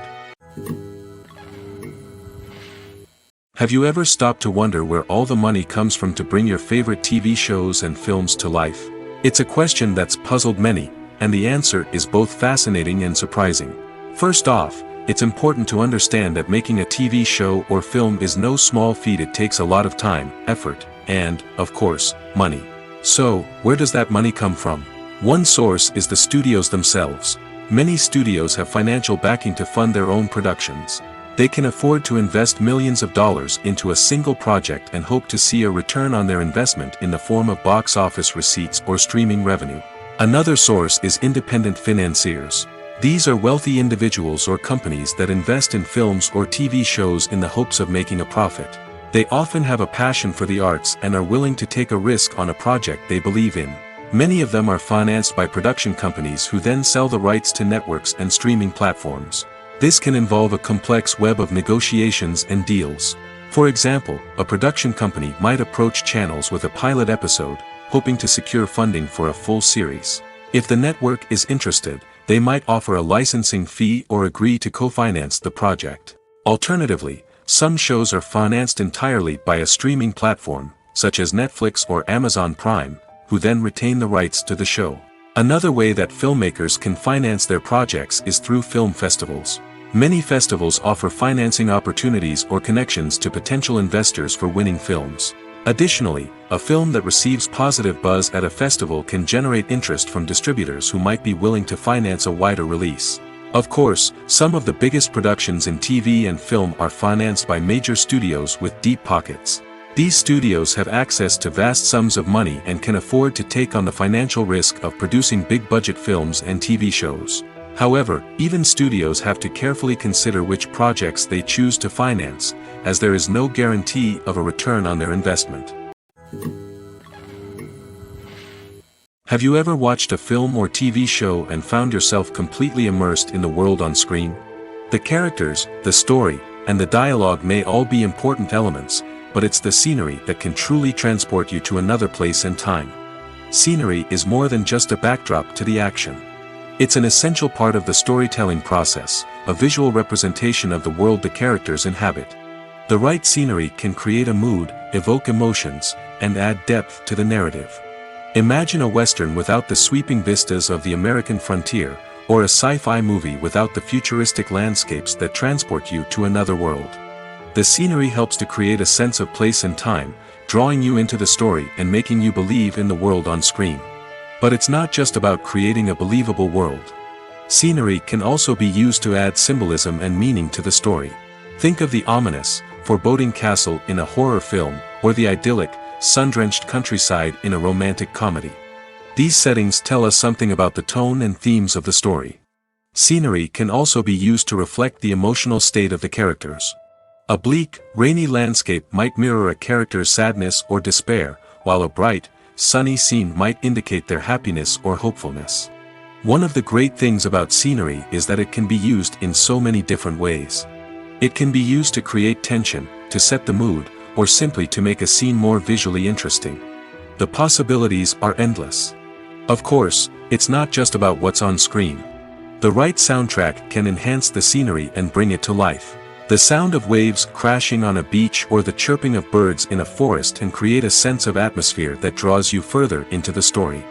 A: Have you ever stopped to wonder where all the money comes from to bring your favorite TV shows and films to life? It's a question that's puzzled many, and the answer is both fascinating and surprising. First off, it's important to understand that making a TV show or film is no small feat. It takes a lot of time, effort, and, of course, money. So, where does that money come from? One source is the studios themselves. Many studios have financial backing to fund their own productions. They can afford to invest millions of dollars into a single project and hope to see a return on their investment in the form of box office receipts or streaming revenue. Another source is independent financiers. These are wealthy individuals or companies that invest in films or TV shows in the hopes of making a profit. They often have a passion for the arts and are willing to take a risk on a project they believe in. Many of them are financed by production companies who then sell the rights to networks and streaming platforms. This can involve a complex web of negotiations and deals. For example, a production company might approach channels with a pilot episode, hoping to secure funding for a full series. If the network is interested, they might offer a licensing fee or agree to co-finance the project. Alternatively, some shows are financed entirely by a streaming platform, such as Netflix or Amazon Prime, who then retain the rights to the show. Another way that filmmakers can finance their projects is through film festivals. Many festivals offer financing opportunities or connections to potential investors for winning films. Additionally, a film that receives positive buzz at a festival can generate interest from distributors who might be willing to finance a wider release. Of course, some of the biggest productions in TV and film are financed by major studios with deep pockets. These studios have access to vast sums of money and can afford to take on the financial risk of producing big-budget films and TV shows. However, even studios have to carefully consider which projects they choose to finance, as there is no guarantee of a return on their investment. Have you ever watched a film or TV show and found yourself completely immersed in the world on screen? The characters, the story, and the dialogue may all be important elements, but it's the scenery that can truly transport you to another place and time. Scenery is more than just a backdrop to the action. It's an essential part of the storytelling process, a visual representation of the world the characters inhabit. The right scenery can create a mood, evoke emotions, and add depth to the narrative. Imagine a Western without the sweeping vistas of the American frontier, or a sci-fi movie without the futuristic landscapes that transport you to another world. The scenery helps to create a sense of place and time, drawing you into the story and making you believe in the world on screen. But it's not just about creating a believable world. Scenery can also be used to add symbolism and meaning to the story. Think of the ominous, foreboding castle in a horror film, or the idyllic, sun-drenched countryside in a romantic comedy. These settings tell us something about the tone and themes of the story. Scenery can also be used to reflect the emotional state of the characters. A bleak, rainy landscape might mirror a character's sadness or despair, while a bright, sunny scene might indicate their happiness or hopefulness. One of the great things about scenery is that it can be used in so many different ways. It can be used to create tension, to set the mood, or simply to make a scene more visually interesting. The possibilities are endless. Of course, it's not just about what's on screen. The right soundtrack can enhance the scenery and bring it to life. The sound of waves crashing on a beach or the chirping of birds in a forest can create a sense of atmosphere that draws you further into the story.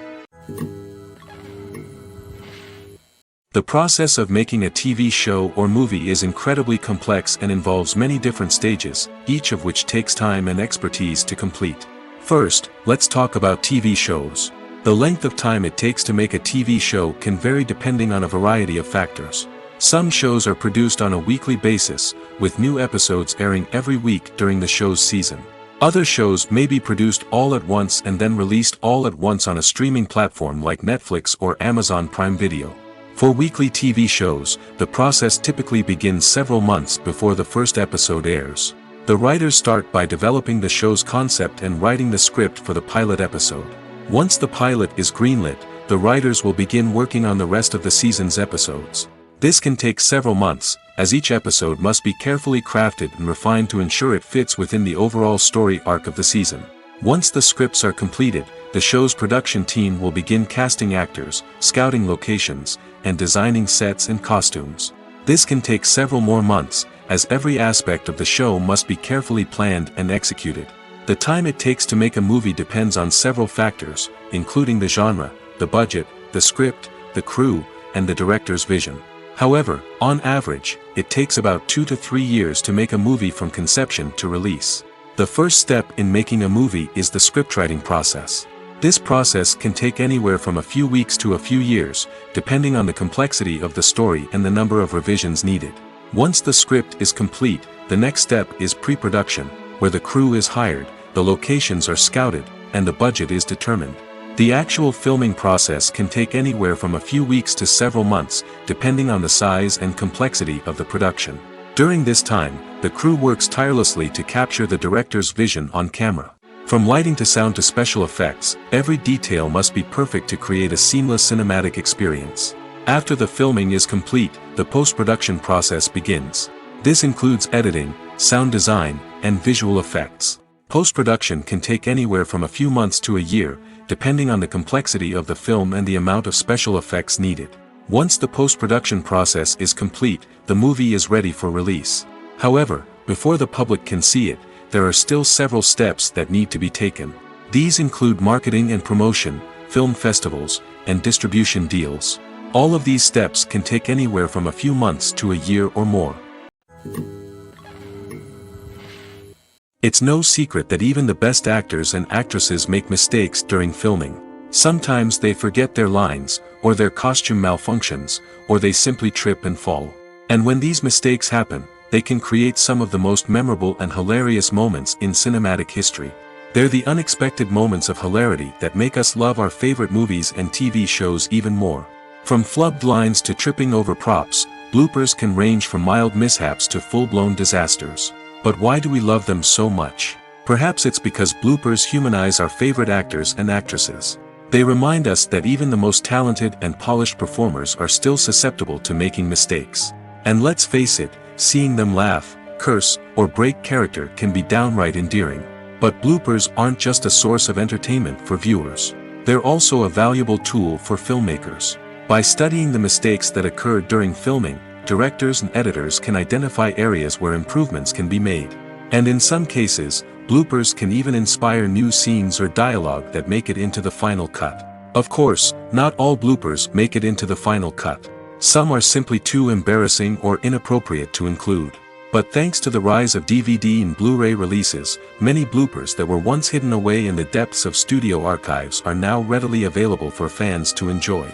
A: The process of making a TV show or movie is incredibly complex and involves many different stages, each of which takes time and expertise to complete. First, let's talk about TV shows. The length of time it takes to make a TV show can vary depending on a variety of factors. Some shows are produced on a weekly basis, with new episodes airing every week during the show's season. Other shows may be produced all at once and then released all at once on a streaming platform like Netflix or Amazon Prime Video. For weekly TV shows, the process typically begins several months before the first episode airs. The writers start by developing the show's concept and writing the script for the pilot episode. Once the pilot is greenlit, the writers will begin working on the rest of the season's episodes. This can take several months, as each episode must be carefully crafted and refined to ensure it fits within the overall story arc of the season. Once the scripts are completed, the show's production team will begin casting actors, scouting locations, and designing sets and costumes. This can take several more months, as every aspect of the show must be carefully planned and executed. The time it takes to make a movie depends on several factors, including the genre, the budget, the script, the crew, and the director's vision. However, on average, it takes about 2 to 3 years to make a movie from conception to release. The first step in making a movie is the scriptwriting process. This process can take anywhere from a few weeks to a few years, depending on the complexity of the story and the number of revisions needed. Once the script is complete, the next step is pre-production, where the crew is hired, the locations are scouted, and the budget is determined. The actual filming process can take anywhere from a few weeks to several months, depending on the size and complexity of the production. During this time, the crew works tirelessly to capture the director's vision on camera. From lighting to sound to special effects, every detail must be perfect to create a seamless cinematic experience. After the filming is complete, the post-production process begins. This includes editing, sound design, and visual effects. Post-production can take anywhere from a few months to a year, depending on the complexity of the film and the amount of special effects needed. Once the post-production process is complete, the movie is ready for release. However, before the public can see it, there are still several steps that need to be taken. These include marketing and promotion, film festivals, and distribution deals. All of these steps can take anywhere from a few months to a year or more. It's no secret that even the best actors and actresses make mistakes during filming. Sometimes they forget their lines, or their costume malfunctions, or they simply trip and fall. And when these mistakes happen, they can create some of the most memorable and hilarious moments in cinematic history. They're the unexpected moments of hilarity that make us love our favorite movies and TV shows even more. From flubbed lines to tripping over props, bloopers can range from mild mishaps to full-blown disasters. But why do we love them so much? Perhaps it's because bloopers humanize our favorite actors and actresses. They remind us that even the most talented and polished performers are still susceptible to making mistakes. And let's face it, seeing them laugh, curse, or break character can be downright endearing. But bloopers aren't just a source of entertainment for viewers. They're also a valuable tool for filmmakers. By studying the mistakes that occurred during filming, directors and editors can identify areas where improvements can be made. And in some cases, bloopers can even inspire new scenes or dialogue that make it into the final cut. Of course, not all bloopers make it into the final cut. Some are simply too embarrassing or inappropriate to include. But thanks to the rise of DVD and Blu-ray releases, many bloopers that were once hidden away in the depths of studio archives are now readily available for fans to enjoy.